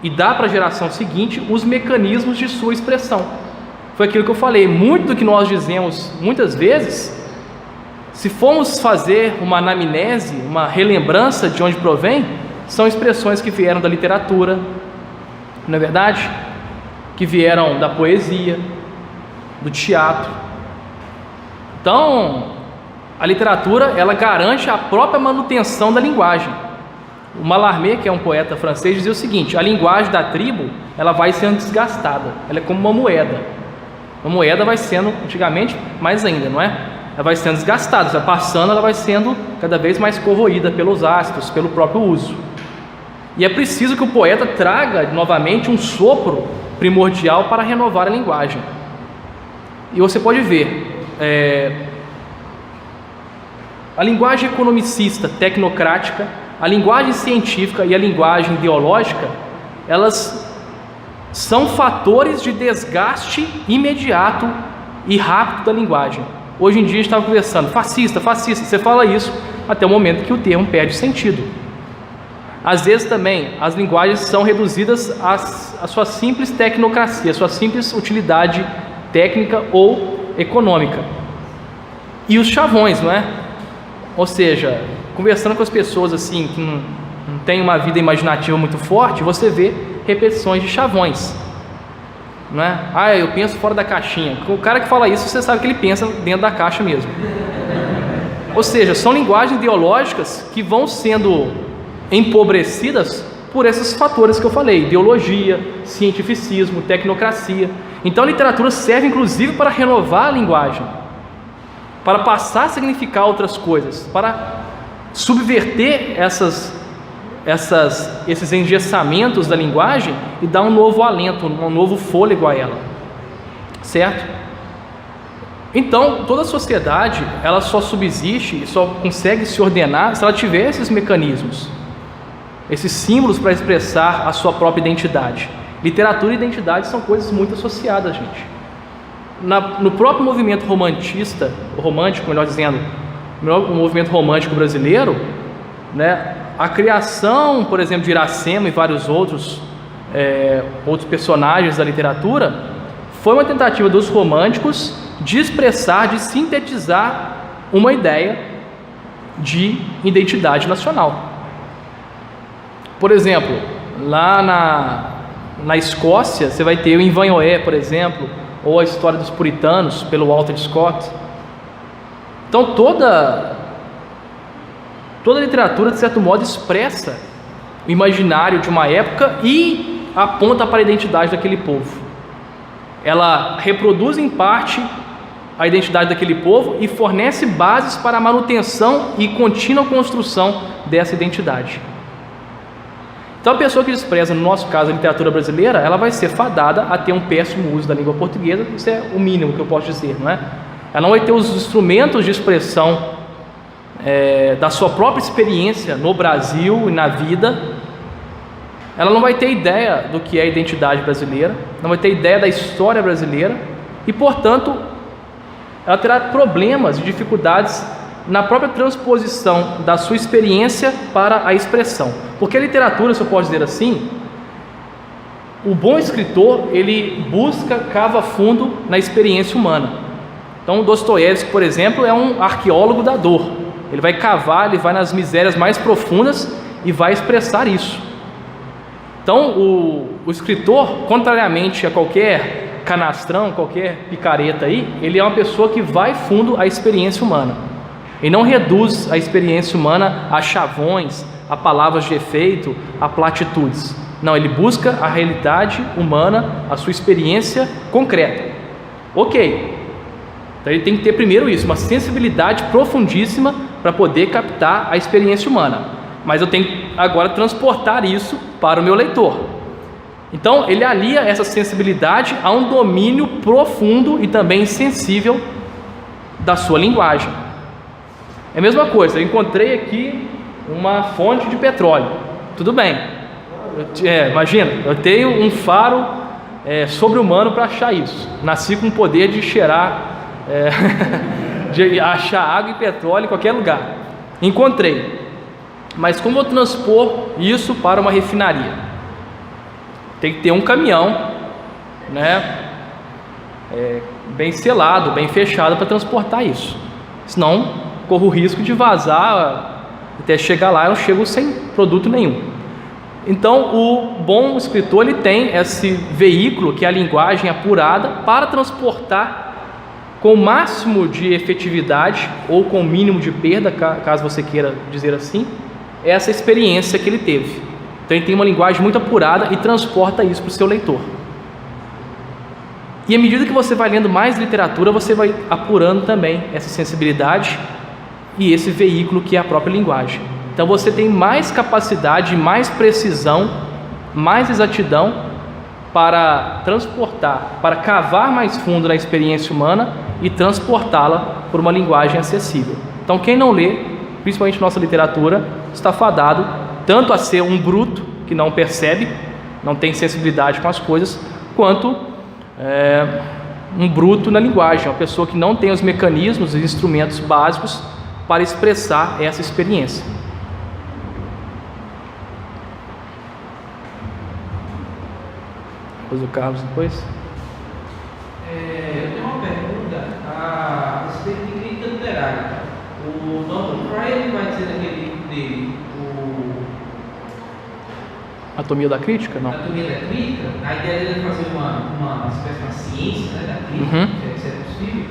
e dá para a geração seguinte, os mecanismos de sua expressão. Foi aquilo que eu falei, muito do que nós dizemos, muitas vezes, se formos fazer uma anamnese, uma relembrança de onde provém, são expressões que vieram da literatura, não é verdade? Que vieram da poesia, do teatro. Então, a literatura, ela garante a própria manutenção da linguagem. O Mallarmé, que é um poeta francês, dizia o seguinte: a linguagem da tribo, ela vai sendo desgastada, ela é como uma moeda. Uma moeda vai sendo, antigamente, mais ainda, não é? Ela vai sendo desgastada, vai passando, ela vai sendo cada vez mais corroída pelos ácidos, pelo próprio uso. E é preciso que o poeta traga novamente um sopro primordial para renovar a linguagem. E você pode ver, a linguagem economicista, tecnocrática, a linguagem científica e a linguagem ideológica, elas são fatores de desgaste imediato e rápido da linguagem. Hoje em dia a gente estava conversando, fascista, você fala isso, até o momento que o termo perde sentido. Às vezes também as linguagens são reduzidas à sua simples tecnocracia, à sua simples utilidade técnica ou econômica. E os chavões, não é? Ou seja, conversando com as pessoas assim que não têm uma vida imaginativa muito forte, você vê repetições de chavões, não é? Ah, eu penso fora da caixinha. O cara que fala isso, você sabe que ele pensa dentro da caixa mesmo. Ou seja, são linguagens ideológicas que vão sendo empobrecidas por esses fatores que eu falei: ideologia, cientificismo, tecnocracia. Então a literatura serve inclusive para renovar a linguagem, para passar a significar outras coisas, para subverter esses engessamentos da linguagem e dar um novo alento, um novo fôlego a ela, certo? Então toda a sociedade, ela só subsiste e só consegue se ordenar se ela tiver esses mecanismos, esses símbolos para expressar a sua própria identidade. Literatura e identidade são coisas muito associadas, gente. No próprio movimento romântico, melhor dizendo, o movimento romântico brasileiro, né, a criação, por exemplo, de Iracema e vários outros personagens da literatura, foi uma tentativa dos românticos de expressar, de sintetizar uma ideia de identidade nacional. Por exemplo, lá na Escócia, você vai ter o Envanhoé, por exemplo, ou a história dos puritanos, pelo Walter Scott. Então toda a literatura, de certo modo, expressa o imaginário de uma época e aponta para a identidade daquele povo. Ela reproduz em parte a identidade daquele povo e fornece bases para a manutenção e contínua construção dessa identidade. Então a pessoa que despreza, no nosso caso, a literatura brasileira, ela vai ser fadada a ter um péssimo uso da língua portuguesa. Isso é o mínimo que eu posso dizer, não é? Ela não vai ter os instrumentos de expressão da sua própria experiência no Brasil e na vida. Ela não vai ter ideia do que é a identidade brasileira, não vai ter ideia da história brasileira e, portanto, ela terá problemas e dificuldades na própria transposição da sua experiência para a expressão. Porque a literatura, se eu posso dizer assim, o bom escritor, ele cava fundo na experiência humana. Então, Dostoiévski, por exemplo, é um arqueólogo da dor. Ele vai cavar, ele vai nas misérias mais profundas e vai expressar isso. Então, o escritor, contrariamente a qualquer canastrão, qualquer picareta aí, ele é uma pessoa que vai fundo à experiência humana. Ele não reduz a experiência humana a chavões, a palavras de efeito, a platitudes. Não, ele busca a realidade humana, a sua experiência concreta. Ok. Então ele tem que ter primeiro isso, uma sensibilidade profundíssima para poder captar a experiência humana. Mas eu tenho que agora transportar isso para o meu leitor. Então ele alia essa sensibilidade a um domínio profundo e também sensível da sua linguagem. É a mesma coisa, eu encontrei aqui uma fonte de petróleo. Tudo bem. Imagina, eu tenho um faro sobre-humano para achar isso. Nasci com o poder de cheirar, de achar água e petróleo em qualquer lugar. Encontrei. Mas como eu transpor isso para uma refinaria? Tem que ter um caminhão, né, bem selado, bem fechado para transportar isso. Senão corro o risco de vazar, até chegar lá eu chego sem produto nenhum. Então o bom escritor, ele tem esse veículo que é a linguagem apurada para transportar com o máximo de efetividade ou com o mínimo de perda, caso você queira dizer assim, essa experiência que ele teve. Então ele tem uma linguagem muito apurada e transporta isso para o seu leitor. E à medida que você vai lendo mais literatura, você vai apurando também essa sensibilidade e esse veículo que é a própria linguagem. Então você tem mais capacidade, mais precisão, mais exatidão para transportar, para cavar mais fundo na experiência humana e transportá-la por uma linguagem acessível. Então quem não lê, principalmente nossa literatura, está fadado tanto a ser um bruto que não percebe, não tem sensibilidade com as coisas, quanto um bruto na linguagem, uma pessoa que não tem os mecanismos e instrumentos básicos para expressar essa experiência. Depois o Carlos, depois. Eu tenho uma pergunta a respeito de crítica literária. O Norman Fry vai dizer naquele livro dele, Anatomia da Crítica? Não. Anatomia da Crítica, a ideia dele é fazer uma espécie de ciência, né, da crítica, se é possível,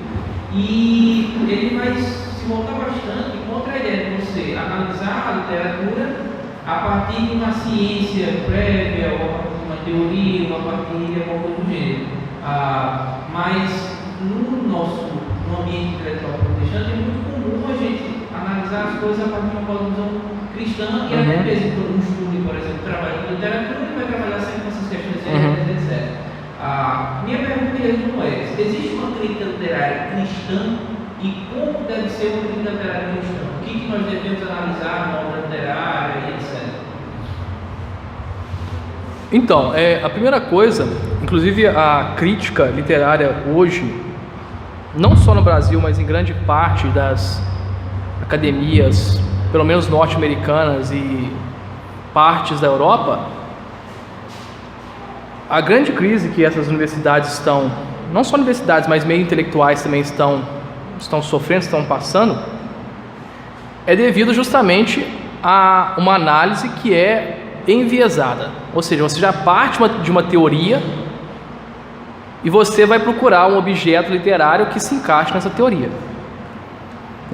e ele vai se voltar bastante contra a ideia de você analisar a literatura a partir de uma ciência prévia, ou a partir de uma teoria, ou a partir de alguma coisa do gênero. Mas no ambiente intelectual protestante é muito comum a gente analisar as coisas a partir de uma cosmovisão cristã e até mesmo por um estudo, por exemplo, trabalho com literatura, ele vai trabalhar sempre com essas questões éticas, etc. Minha pergunta mesmo é: existe uma crítica literária cristã e como deve ser uma crítica literária cristã? O que nós devemos analisar na obra literária e etc. Então, a primeira coisa, inclusive a crítica literária hoje, não só no Brasil, mas em grande parte das academias, pelo menos norte-americanas e partes da Europa, a grande crise que essas universidades estão, não só universidades, mas meio intelectuais também estão sofrendo, estão passando, é devido justamente a uma análise que é enviesada, ou seja, você já parte de uma teoria e você vai procurar um objeto literário que se encaixe nessa teoria.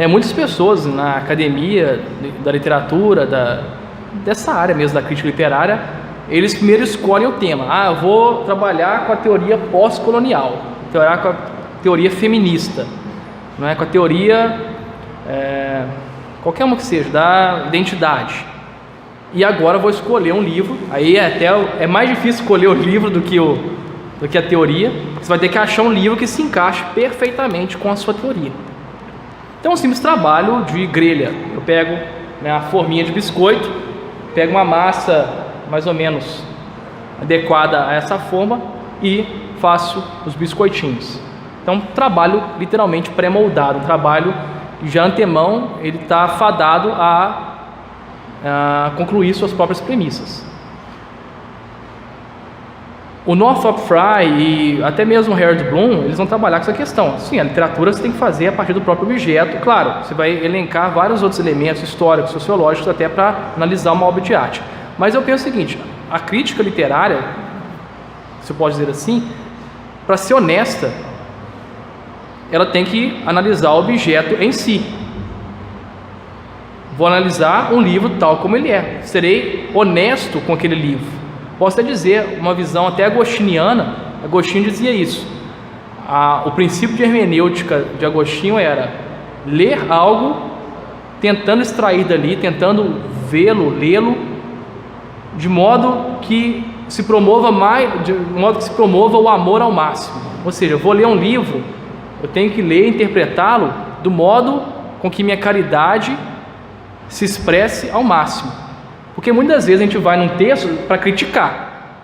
Muitas pessoas na academia da literatura, dessa área mesmo da crítica literária, eles primeiro escolhem o tema. Eu vou trabalhar com a teoria pós-colonial, trabalhar com a teoria feminista, não é? Com a teoria, qualquer uma que seja, da identidade. E agora eu vou escolher um livro. Aí é mais difícil escolher o livro do que a teoria. Você vai ter que achar um livro que se encaixe perfeitamente com a sua teoria. Então é um simples trabalho de grelha. Eu pego a forminha de biscoito, pego uma massa mais ou menos adequada a essa forma e faço os biscoitinhos. Então, trabalho literalmente pré-moldado, um trabalho que já antemão ele está fadado a concluir suas próprias premissas. O Northrop Frye e até mesmo o Harold Bloom, eles vão trabalhar com essa questão. Sim, a literatura você tem que fazer a partir do próprio objeto. Claro, você vai elencar vários outros elementos históricos, sociológicos, até para analisar uma obra de arte. Mas eu penso o seguinte: a crítica literária, se pode dizer assim, para ser honesta, ela tem que analisar o objeto em si. Vou analisar um livro tal como ele é. Serei honesto com aquele livro. Posso até dizer, uma visão até agostiniana, Agostinho dizia isso. O princípio de hermenêutica de Agostinho era ler algo, tentando extrair dali, tentando lê-lo, de modo que se promova o amor ao máximo. Ou seja, eu vou ler um livro, eu tenho que ler e interpretá-lo do modo com que minha caridade se expresse ao máximo, porque muitas vezes a gente vai num texto para criticar,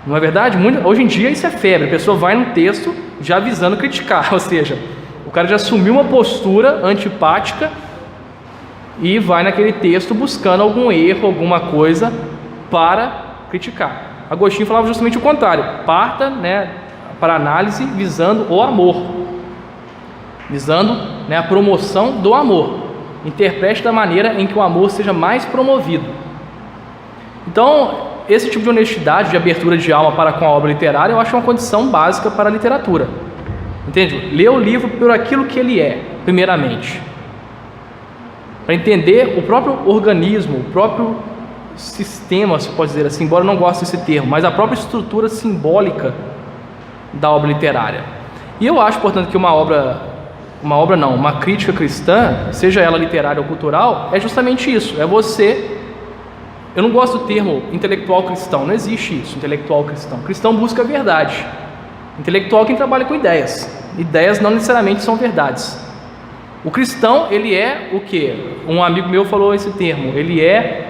não é verdade? Hoje em dia isso é febre, a pessoa vai num texto já visando criticar, ou seja, o cara já assumiu uma postura antipática e vai naquele texto buscando algum erro, alguma coisa para criticar. Agostinho falava justamente o contrário: parta para análise visando o amor, visando a promoção do amor. Interprete da maneira em que o amor seja mais promovido. Então, esse tipo de honestidade, de abertura de alma para com a obra literária, eu acho uma condição básica para a literatura. Entende? Ler o livro por aquilo que ele é, primeiramente. Para entender o próprio organismo, o próprio sistema, se pode dizer assim, embora eu não goste desse termo, mas a própria estrutura simbólica da obra literária. E eu acho, portanto, que uma crítica cristã, seja ela literária ou cultural, é justamente isso, eu não gosto do termo intelectual cristão, não existe isso, intelectual cristão. Cristão busca a verdade, intelectual é quem trabalha com ideias não necessariamente são verdades. O cristão, ele é o quê? Um amigo meu falou esse termo, ele é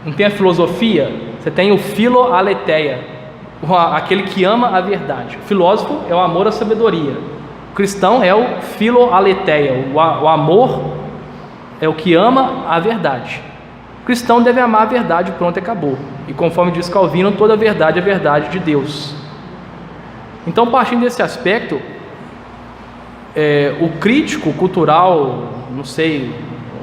não tem a filosofia, você tem o filoaletheia, aquele que ama a verdade. O filósofo é o amor à sabedoria. O cristão é o filoaletheia, o amor é o que ama a verdade. O cristão deve amar a verdade, pronto, acabou. E conforme diz Calvino, toda verdade é verdade de Deus. Então, partindo desse aspecto, o crítico cultural, não sei,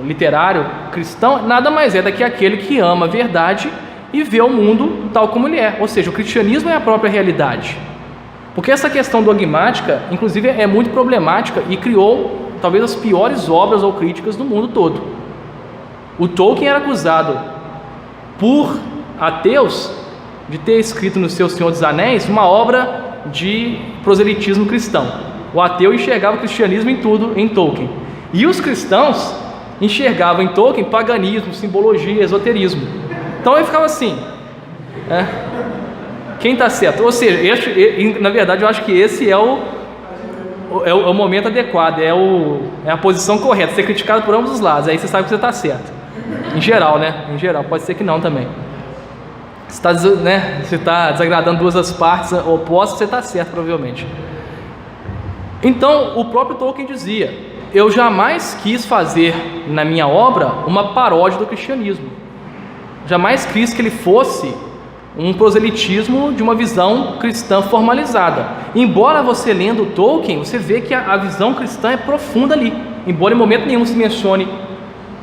literário cristão, nada mais é do que aquele que ama a verdade e vê o mundo tal como ele é. Ou seja, o cristianismo é a própria realidade. Porque essa questão dogmática, inclusive, é muito problemática e criou talvez as piores obras ou críticas do mundo todo. O Tolkien era acusado por ateus de ter escrito no seu Senhor dos Anéis uma obra de proselitismo cristão. O ateu enxergava o cristianismo em tudo em Tolkien. E os cristãos enxergavam em Tolkien paganismo, simbologia, esoterismo. Então ele ficava assim, quem está certo? Ou seja, na verdade eu acho que esse é o momento adequado, é a posição correta, ser criticado por ambos os lados, aí você sabe que você está certo. Em geral, né? Em geral, pode ser que não também. Se está desagradando duas das partes opostas, você está certo, provavelmente. Então, o próprio Tolkien dizia: eu jamais quis fazer na minha obra uma paródia do cristianismo. Jamais quis que ele fosse um proselitismo de uma visão cristã formalizada. Embora você lendo Tolkien, você vê que a visão cristã é profunda ali. Embora em momento nenhum se mencione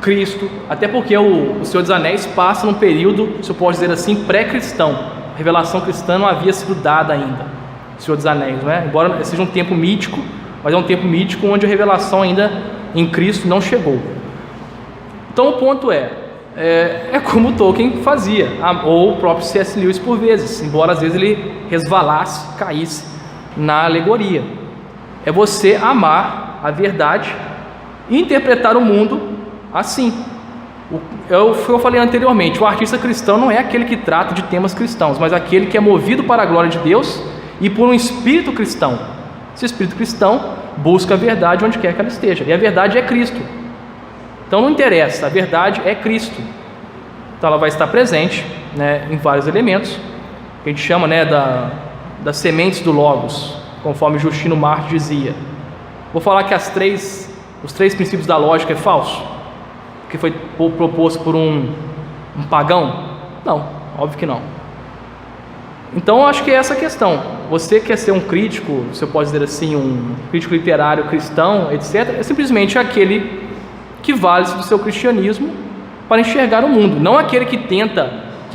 Cristo, até porque o Senhor dos Anéis passa num período, se eu posso dizer assim, pré-cristão. A revelação cristã não havia sido dada ainda, o Senhor dos Anéis, não é? Embora seja um tempo mítico, mas é um tempo mítico onde a revelação ainda em Cristo não chegou. Então o ponto é como Tolkien fazia, ou o próprio C.S. Lewis por vezes, embora às vezes ele resvalasse, caísse na alegoria. É você amar a verdade e interpretar o mundo assim. Eu falei anteriormente, o artista cristão não é aquele que trata de temas cristãos, mas aquele que é movido para a glória de Deus e por um espírito cristão. Esse espírito cristão busca a verdade onde quer que ela esteja, e a verdade é Cristo. Então não interessa, a verdade é Cristo. Então ela vai estar presente, né, em vários elementos, que a gente chama, né, das sementes do Logos, conforme Justino Marte dizia. Vou falar que os três princípios da lógica é falso, que foi proposto por um pagão? Não, óbvio que não. Então eu acho que é essa a questão. Você quer ser um crítico, se eu posso dizer assim, um crítico literário cristão, etc., é simplesmente aquele que vale-se do seu cristianismo para enxergar o mundo, não aquele que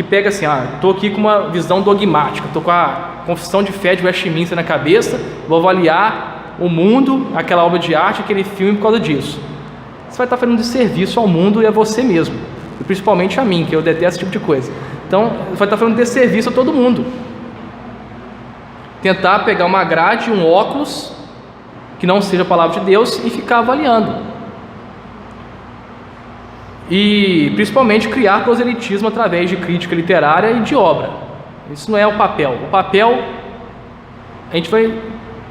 pega assim, estou aqui com uma visão dogmática, estou com a confissão de fé de Westminster na cabeça, vou avaliar o mundo, aquela obra de arte, aquele filme por causa disso. Você vai estar fazendo desserviço ao mundo e a você mesmo, e principalmente a mim, que eu detesto esse tipo de coisa. Então, você vai estar fazendo desserviço a todo mundo. Tentar pegar uma grade, um óculos, que não seja a palavra de Deus, e ficar avaliando. E, principalmente, criar proselitismo através de crítica literária e de obra. Isso não é o papel. O papel, a gente vai,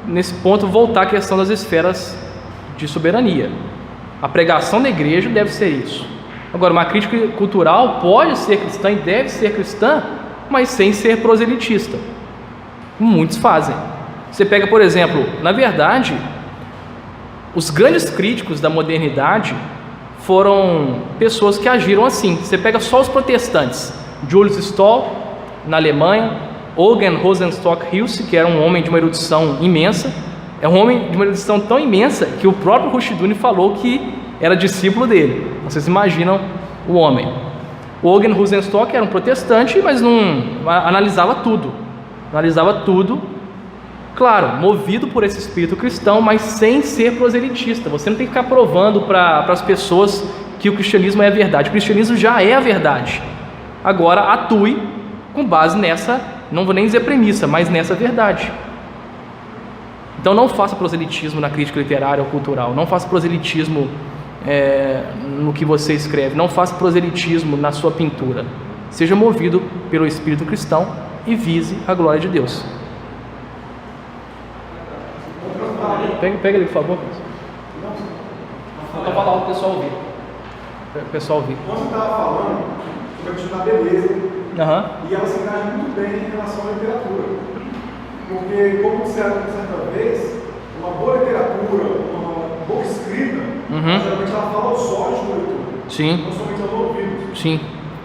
nesse ponto, voltar à questão das esferas de soberania. A pregação da igreja deve ser isso. Agora, uma crítica cultural pode ser cristã e deve ser cristã, mas sem ser proselitista. Muitos fazem. Você pega, por exemplo, na verdade, os grandes críticos da modernidade foram pessoas que agiram assim. Você pega só os protestantes, Julius Stoll, na Alemanha, Eugen Rosenstock-Huessy, que era um homem de uma erudição imensa, é um homem de uma erudição tão imensa que o próprio Rushduni falou que era discípulo dele. Vocês imaginam o homem. O Eugen Rosenstock era um protestante, mas não analisava tudo, claro, movido por esse espírito cristão, mas sem ser proselitista. Você não tem que ficar provando para as pessoas que o cristianismo é a verdade. O cristianismo já é a verdade. Agora atue com base nessa, não vou nem dizer premissa, mas nessa verdade. Então não faça proselitismo na crítica literária ou cultural, não faça proselitismo no que você escreve, não faça proselitismo na sua pintura. Seja movido pelo espírito cristão e vise a glória de Deus. Pega ele, por favor. Então fala alto para o pessoal ouvir. Quando você estava falando sobre a questão da beleza, e ela se encaixa muito bem em relação à literatura. Porque, como certa vez, uma boa literatura, uma boa escrita, geralmente ela fala aos olhos do leitor, sim, não somente aos ouvidos. sim.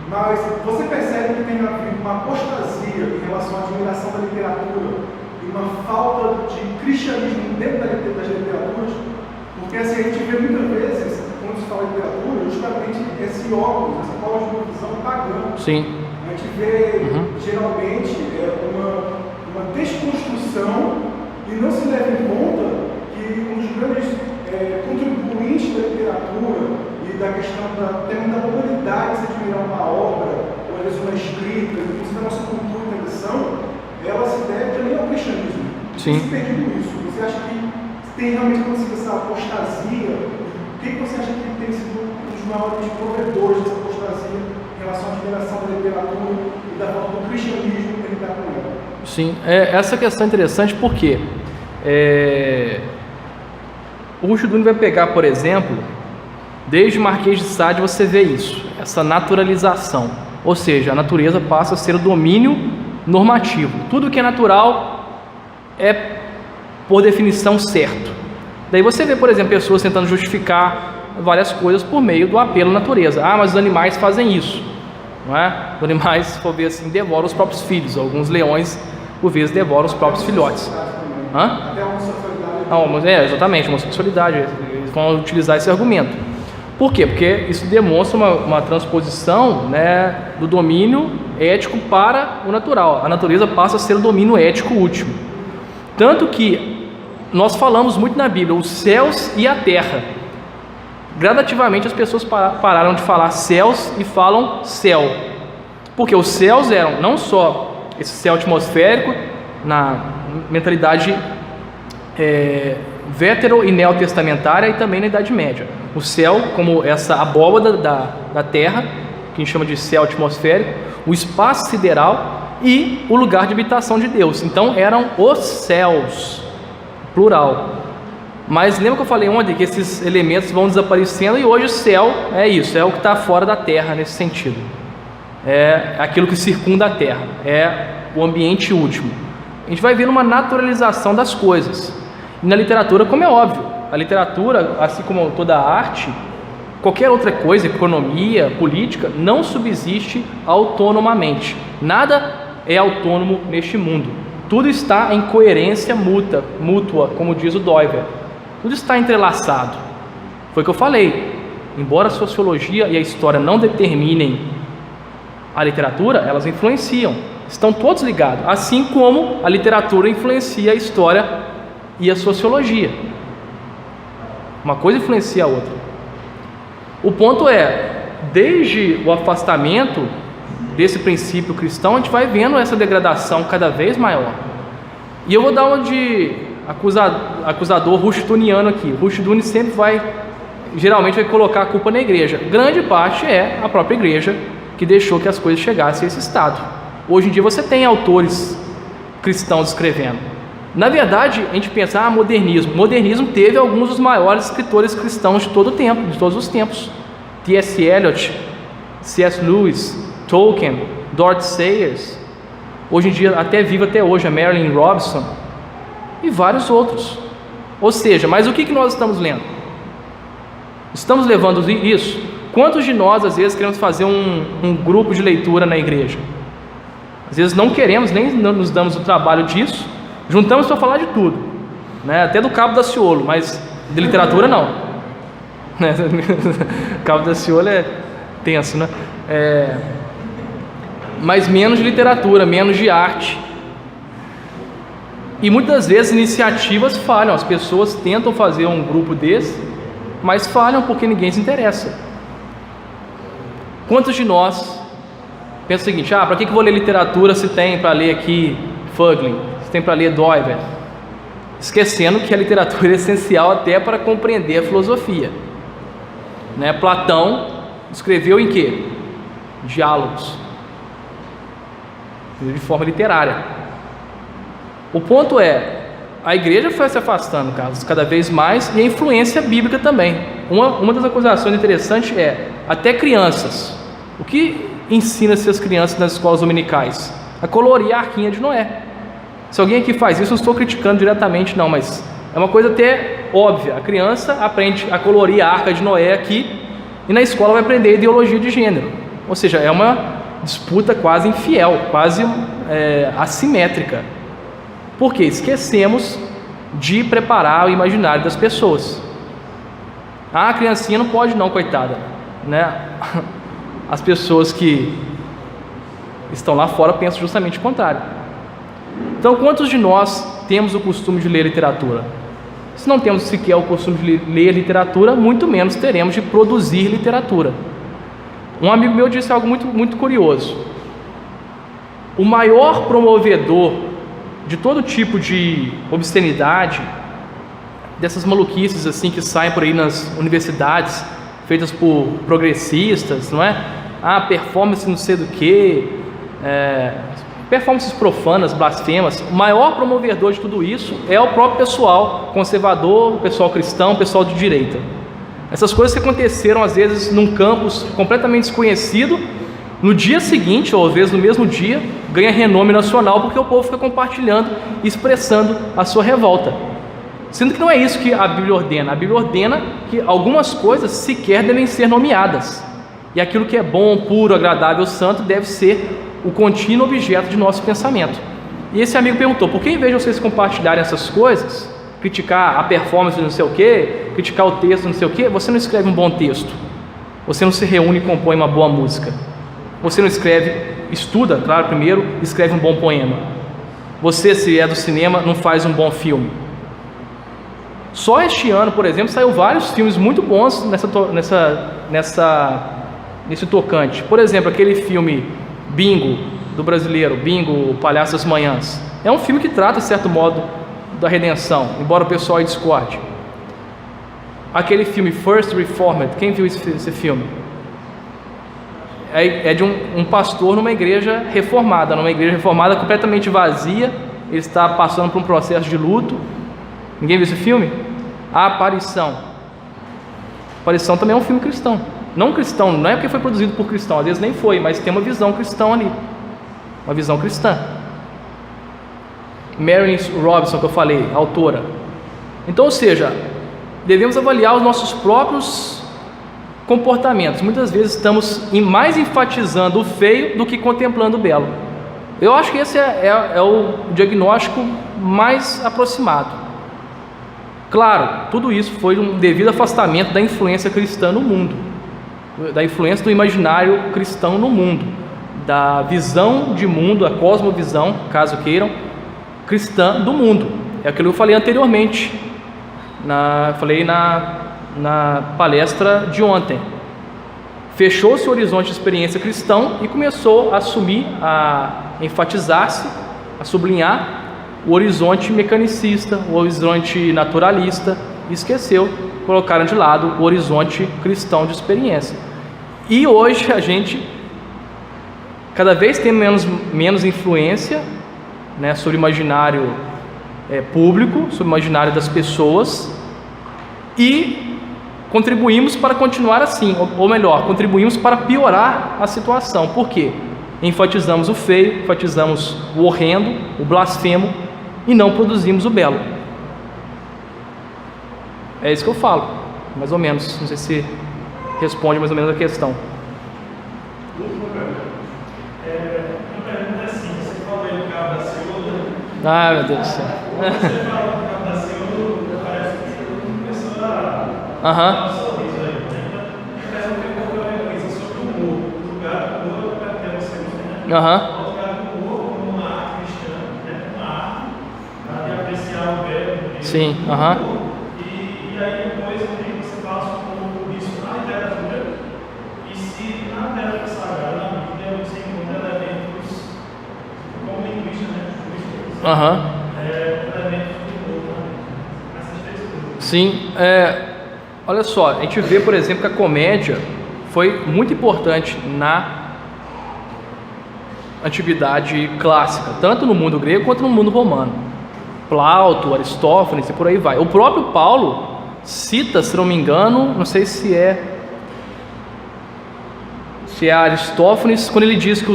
Mas você percebe que tem havido uma apostasia em relação à admiração da literatura e uma falta de cristianismo dentro das literaturas, porque assim, a gente vê muitas vezes, quando se fala de literatura, justamente esse óculos, essa cosmovisão pagã. Sim. A gente vê, geralmente, uma desconstrução e não se leva em conta que um dos grandes contribuintes da literatura e da questão da mobilidade de se admirar uma obra, ou às vezes uma escrita, inclusive a nossa cultura e tradição, ela se deve também ao cristianismo. Sim. Você perdido isso? Você acha que tem realmente acontecido essa apostasia? O que você acha que tem sido um dos maiores provedores dessa apostasia em relação à admiração da literatura e da falta do cristianismo que lidar com ela? Sim, essa questão é interessante porque o Rushduni vai pegar, por exemplo, desde Marquês de Sade você vê isso, essa naturalização, ou seja, a natureza passa a ser o domínio normativo. Tudo que é natural é, por definição, certo. Daí você vê, por exemplo, pessoas tentando justificar várias coisas por meio do apelo à natureza. Ah, mas os animais fazem isso, não é? Os animais, se for ver assim, devoram os próprios filhos. Alguns leões, por vezes, devoram os próprios filhotes. Até a homossexualidade. Não, exatamente, homossexualidade. Eles vão utilizar esse argumento. Por quê? Porque isso demonstra uma transposição, né, do domínio ético para o natural. A natureza passa a ser o domínio ético último. Tanto que nós falamos muito na Bíblia, os céus e a terra. Gradativamente as pessoas pararam de falar céus e falam céu. Porque os céus eram não só esse céu atmosférico, na mentalidade vétero e neotestamentária, e também na Idade Média. O céu, como essa abóbada da terra, que a gente chama de céu atmosférico, o espaço sideral e o lugar de habitação de Deus. Então eram os céus, plural. Mas lembra que eu falei ontem que esses elementos vão desaparecendo, e hoje o céu é isso, é o que está fora da terra nesse sentido. É aquilo que circunda a terra, é o ambiente último. A gente vai vendo uma naturalização das coisas. E na literatura, como é óbvio, a literatura, assim como toda a arte, qualquer outra coisa, economia, política, não subsiste autonomamente. Nada é autônomo neste mundo. Tudo está em coerência mútua, como diz o Doiver. Tudo está entrelaçado. Foi o que eu falei. Embora a sociologia e a história não determinem a literatura, elas influenciam. Estão todos ligados. Assim como a literatura influencia a história e a sociologia. Uma coisa influencia a outra. O ponto é, desde o afastamento desse princípio cristão, a gente vai vendo essa degradação cada vez maior. E eu vou dar uma de acusador rushduniano aqui. O Rushduni geralmente vai colocar a culpa na igreja. Grande parte é a própria igreja que deixou que as coisas chegassem a esse estado. Hoje em dia você tem autores cristãos escrevendo. Na verdade, a gente pensa, modernismo. O modernismo teve alguns dos maiores escritores cristãos de todo o tempo, de todos os tempos. T.S. Eliot, C.S. Lewis, Tolkien, Dorothy Sayers, hoje em dia, viva até hoje, a Marilyn Robson, e vários outros. Ou seja, mas o que nós estamos lendo? Estamos levando isso? Quantos de nós, às vezes, queremos fazer um grupo de leitura na igreja? Às vezes não queremos, nem nos damos o trabalho disso, juntamos para falar de tudo, né? Até do Cabo da Ciolo, mas de literatura não. Cabo da Ciolo é tenso, né? Mas menos de literatura, menos de arte. E muitas vezes iniciativas falham, as pessoas tentam fazer um grupo desse, mas falham porque ninguém se interessa. Quantos de nós pensam o seguinte, para que eu vou ler literatura se tem para ler aqui Fuglin, se tem para ler Doiver? Esquecendo que a literatura é essencial até para compreender a filosofia, né? Platão escreveu em quê? Diálogos, de forma literária. O ponto é, a igreja foi se afastando, cada vez mais, e a influência bíblica também. Uma das acusações interessantes é, até crianças, o que ensina-se às crianças nas escolas dominicais? A colorir a arquinha de Noé. Se alguém aqui faz isso, não estou criticando diretamente não, mas É uma coisa até óbvia. A criança aprende a colorir a Arca de Noé aqui e na escola vai aprender ideologia de gênero. Ou seja, é uma disputa quase infiel, quase assimétrica. Porque esquecemos de preparar o imaginário das pessoas. A criancinha não pode não, coitada, né? As pessoas que estão lá fora pensam justamente o contrário. Então, quantos de nós temos o costume de ler literatura? Se não temos sequer o costume de ler literatura, muito menos teremos de produzir literatura. Um amigo meu disse algo muito curioso. O maior promovedor de todo tipo de obscenidade, dessas maluquices assim que saem por aí nas universidades, feitas por progressistas, não é? Performance não sei do que, performances profanas, blasfemas. O maior promovedor de tudo isso é o próprio pessoal conservador, o pessoal cristão, o pessoal de direita. Essas coisas que aconteceram às vezes num campus completamente desconhecido, no dia seguinte, ou às vezes no mesmo dia, ganha renome nacional porque o povo fica compartilhando e expressando a sua revolta. Sendo que não é isso que a Bíblia ordena. A Bíblia ordena que algumas coisas sequer devem ser nomeadas. E aquilo que é bom, puro, agradável, santo, deve ser o contínuo objeto de nosso pensamento. E esse amigo perguntou, por que em vez de vocês compartilharem essas coisas, criticar a performance de não sei o que, criticar o texto de não sei o que, você não escreve um bom texto? Você não se reúne e compõe uma boa música? Você não estuda, claro, primeiro, escreve um bom poema? Você, se é do cinema, não faz um bom filme? Só este ano, por exemplo, saiu vários filmes muito bons nesse tocante. Por exemplo, aquele filme Bingo, do brasileiro, Bingo, o Palhaço das Manhãs. É um filme que trata, de certo modo, da redenção, embora o pessoal aí discorde. Aquele filme First Reformed, quem viu esse filme? É de um pastor numa igreja reformada completamente vazia. Ele está passando por um processo de luto. Ninguém viu esse filme? A Aparição. Aparição também é um filme cristão. Não cristão, não é porque foi produzido por cristão, às vezes nem foi, mas tem uma visão cristã ali. Uma visão cristã. Mary Robinson, que eu falei, autora. Então, ou seja, devemos avaliar os nossos próprios comportamentos. Muitas vezes estamos mais enfatizando o feio do que contemplando o belo. Eu acho que esse é o diagnóstico mais aproximado. Claro, tudo isso foi um devido afastamento da influência cristã no mundo, da influência do imaginário cristão no mundo, da visão de mundo, a cosmovisão, caso queiram, cristã do mundo. É aquilo que eu falei anteriormente, falei na palestra de ontem. Fechou-se o horizonte de experiência cristão e começou a assumir, a enfatizar-se, a sublinhar o horizonte mecanicista, o horizonte naturalista, e esqueceu, colocaram de lado o horizonte cristão de experiência. E hoje a gente cada vez tem menos influência, né, sobre o imaginário público, sobre o imaginário das pessoas, e contribuímos para continuar assim, ou melhor, contribuímos para piorar a situação. Por quê? Enfatizamos o feio, enfatizamos o horrendo, o blasfemo, e não produzimos o belo. É isso que eu falo, mais ou menos. Não sei se responde mais ou menos a questão. A pergunta é assim, você falou aí do Cabo da Ciúda. Ah, meu Deus do céu. Quando você fala do Cabo da Ciúda, parece que você começou a Aham. dar um sorriso aí. Então, parece que um pouco a coisa sobre o humor. O lugar do humor é para ter você, né? Aham. O lugar do humor como uma arte cristã, né? Uma arte de apreciar o belo. Sim, aham. E aí depois eu queria que você falasse um pouco disso na literatura. E se na literatura sagrada, na Bíblia, você encontra elementos como linguista, né? Aham. Elementos do humor também. Essas três coisas. Sim, olha só, a gente vê, por exemplo, que a comédia foi muito importante na antiguidade clássica, tanto no mundo grego quanto no mundo romano. Plauto, Aristófanes e por aí vai. O próprio Paulo cita, se não me engano, não sei se é Aristófanes, quando ele diz que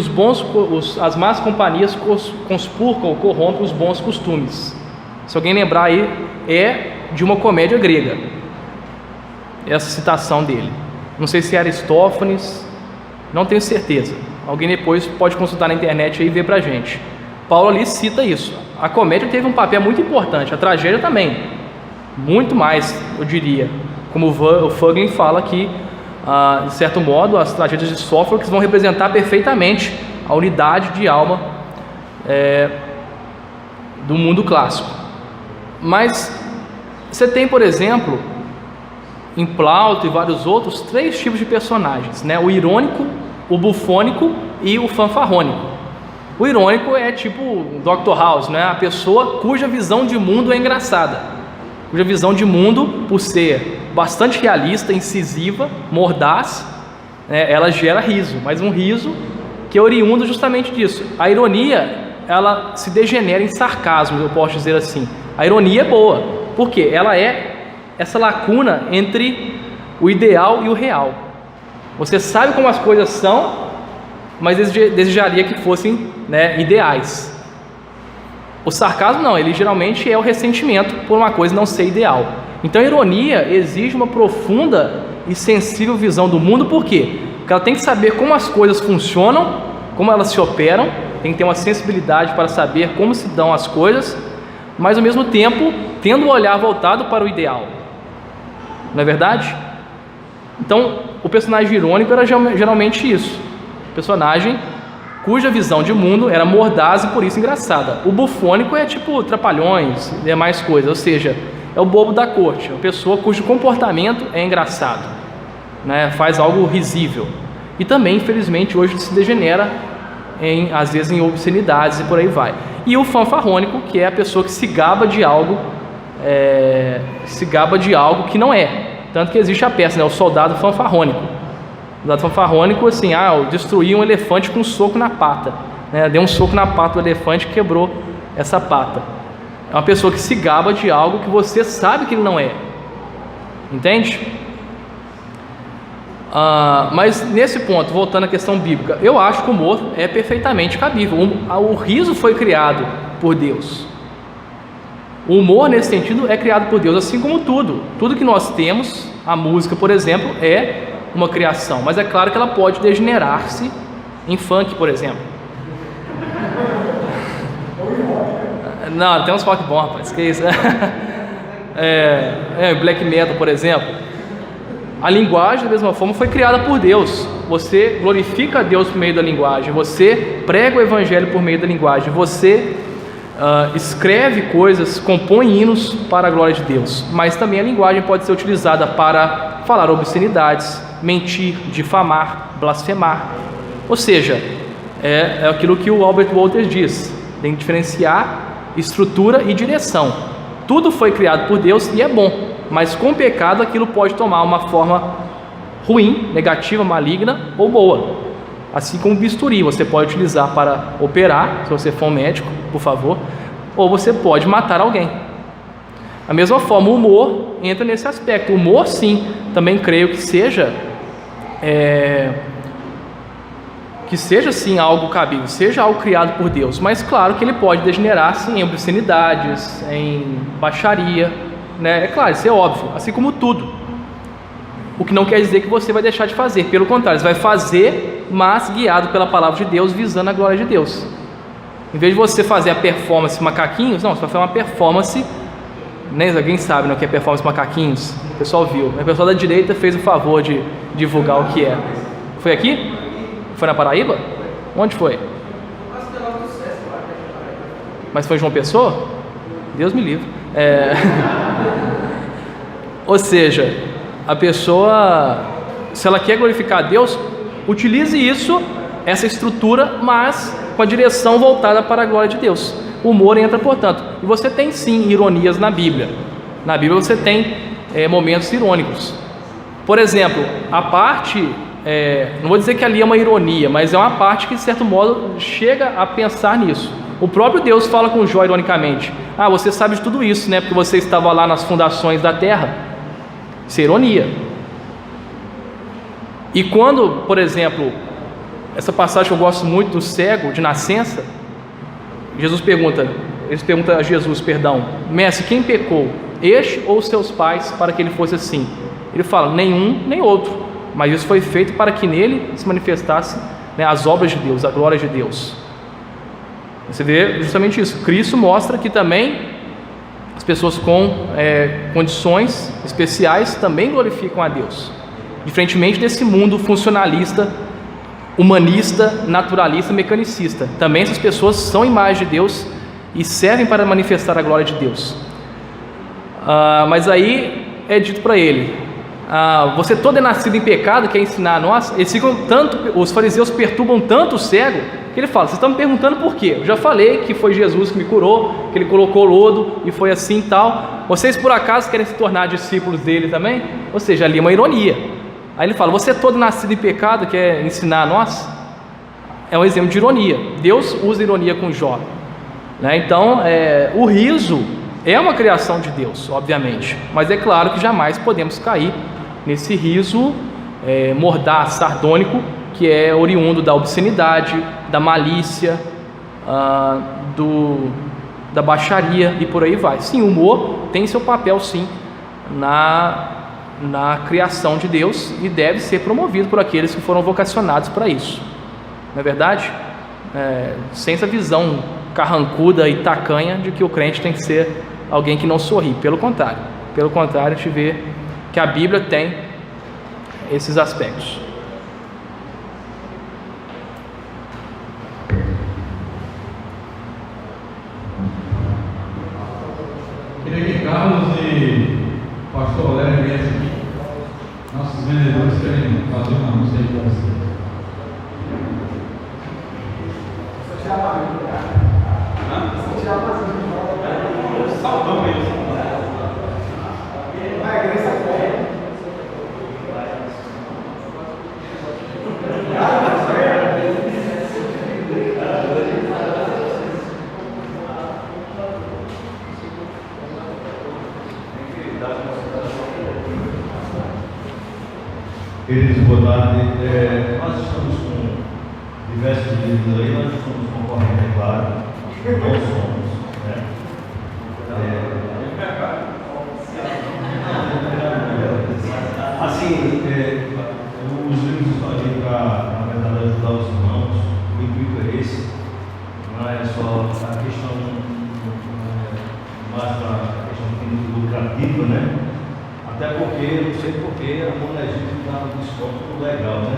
as más companhias conspurcam ou corrompem os bons costumes. Se alguém lembrar aí, é de uma comédia grega. Essa citação dele. Não sei se é Aristófanes, não tenho certeza. Alguém depois pode consultar na internet aí e ver pra gente. Paulo ali cita isso. A comédia teve um papel muito importante, a tragédia também. Muito mais, eu diria. Como o Fuglin fala que, de certo modo, as tragédias de Sófocles vão representar perfeitamente a unidade de alma do mundo clássico. Mas você tem, por exemplo, em Plauto e vários outros, 3 tipos de personagens, né? O irônico, o bufônico e o fanfarrônico. O irônico é tipo o Dr. House, né? A pessoa cuja visão de mundo é engraçada, cuja visão de mundo, por ser bastante realista, incisiva, mordaz, né? Ela gera riso, mas um riso que é oriundo justamente disso. A ironia, ela se degenera em sarcasmo, eu posso dizer assim. A ironia é boa, porque ela é essa lacuna entre o ideal e o real. Você sabe como as coisas são, mas desejaria que fossem, né, ideais. O sarcasmo não, ele geralmente é o ressentimento por uma coisa não ser ideal. Então a ironia exige uma profunda e sensível visão do mundo, por quê? Porque ela tem que saber como as coisas funcionam, como elas se operam, tem que ter uma sensibilidade para saber como se dão as coisas, mas ao mesmo tempo tendo o olhar voltado para o ideal. Não é verdade? Então, o personagem irônico era geralmente isso. O personagem cuja visão de mundo era mordaz e por isso engraçada. O bufônico é tipo trapalhões e demais coisas, ou seja, é o bobo da corte, a pessoa cujo comportamento é engraçado, né? Faz algo risível. E também, infelizmente, hoje se degenera, às vezes, em obscenidades e por aí vai. E o fanfarrônico, que é a pessoa que se gaba de algo que não é. Tanto que existe a peça, né? O soldado fanfarrônico. O soldado fanfarrônico, assim, eu destruí um elefante com um soco na pata, né? Deu um soco na pata do elefante e quebrou essa pata. É uma pessoa que se gaba de algo que você sabe que ele não é. Entende? Mas nesse ponto, voltando à questão bíblica, eu acho que o humor é perfeitamente cabível. O riso foi criado por Deus. O humor, nesse sentido, é criado por Deus, assim como tudo. Tudo que nós temos, a música, por exemplo, é uma criação. Mas é claro que ela pode degenerar-se em funk, por exemplo. Não, tem uns funk bons, rapaz, que isso? Black metal, por exemplo. A linguagem, da mesma forma, foi criada por Deus. Você glorifica a Deus por meio da linguagem. Você prega o evangelho por meio da linguagem. Você escreve coisas, compõe hinos para a glória de Deus. Mas também a linguagem pode ser utilizada para falar obscenidades, mentir, difamar, blasfemar. Ou seja, é aquilo que o Albert Wolters diz: tem que diferenciar estrutura e direção. Tudo foi criado por Deus e é bom, mas com o pecado aquilo pode tomar uma forma ruim, negativa, maligna ou boa. Assim como o bisturi, você pode utilizar para operar, se você for um médico, por favor, ou você pode matar alguém. Da mesma forma, o humor entra nesse aspecto. O humor, sim, também creio que seja sim algo cabível, seja algo criado por Deus, mas claro que ele pode degenerar sim em obscenidades, em baixaria, né? É claro, isso é óbvio, assim como tudo. O que não quer dizer que você vai deixar de fazer, pelo contrário, você vai fazer, mas guiado pela palavra de Deus, visando a glória de Deus. Em vez de você fazer a performance macaquinhos, não, você vai fazer uma performance, nem alguém sabe, né, o que é performance macaquinhos, o pessoal viu, o pessoal da direita fez o favor de divulgar o que é. Foi aqui? Foi na Paraíba? Onde foi? Mas foi João Pessoa? Deus me livre. Ou seja, a pessoa, se ela quer glorificar a Deus, utilize isso, essa estrutura, mas com a direção voltada para a glória de Deus. O humor entra, portanto. E você tem sim ironias na Bíblia. Na Bíblia você tem momentos irônicos. Por exemplo, a parte... não vou dizer que ali é uma ironia, mas é uma parte que de certo modo chega a pensar nisso. O próprio Deus fala com Jó ironicamente: você sabe de tudo isso, né? Porque você estava lá nas fundações da terra. Isso é ironia. E quando, por exemplo, essa passagem que eu gosto muito do cego de nascença, eles perguntam a Jesus, mestre, quem pecou? este ou seus pais para que ele fosse assim? Ele fala, nenhum nem outro, mas isso foi feito para que nele se manifestasse, né, as obras de Deus, a glória de Deus. Você vê justamente isso. Cristo mostra que também as pessoas com condições especiais também glorificam a Deus, diferentemente desse mundo funcionalista, humanista, naturalista, mecanicista. Também essas pessoas são imagem de Deus e servem para manifestar a glória de Deus. Mas aí é dito para ele, você todo é nascido em pecado, quer ensinar a nós? Os fariseus perturbam tanto o cego, que ele fala, vocês estão me perguntando por quê? Eu já falei que foi Jesus que me curou, que ele colocou lodo e foi assim e tal. Vocês por acaso querem se tornar discípulos dele também? Ou seja, ali é uma ironia. Aí ele fala, você todo nascido em pecado, quer ensinar a nós? É um exemplo de ironia. Deus usa ironia com Jó, né? Então, o riso é uma criação de Deus, obviamente, mas é claro que jamais podemos cair nesse riso mordaz, sardônico, que é oriundo da obscenidade, da malícia, da baixaria e por aí vai. Sim, o humor tem seu papel sim na criação de Deus e deve ser promovido por aqueles que foram vocacionados para isso, não é verdade? Sem essa visão carrancuda e tacanha de que o crente tem que ser alguém que não sorri. Pelo contrário, a gente vê que a Bíblia tem esses aspectos. Queria que Carlos e o pastor Valério viessem aqui. Nossos vendedores querem fazer uma música aí para você. Saltão mesmo. Queridos, boa tarde. Nós estamos com diversos livros aí, nós estamos concorrendo, é claro, não somos, né? Assim, os livros estão ali para, na verdade, ajudar os irmãos. O intuito é esse, não é só a questão, mais a questão lucrativa, né? Até porque, não sei porque, a monezinha está no desconto legal, né?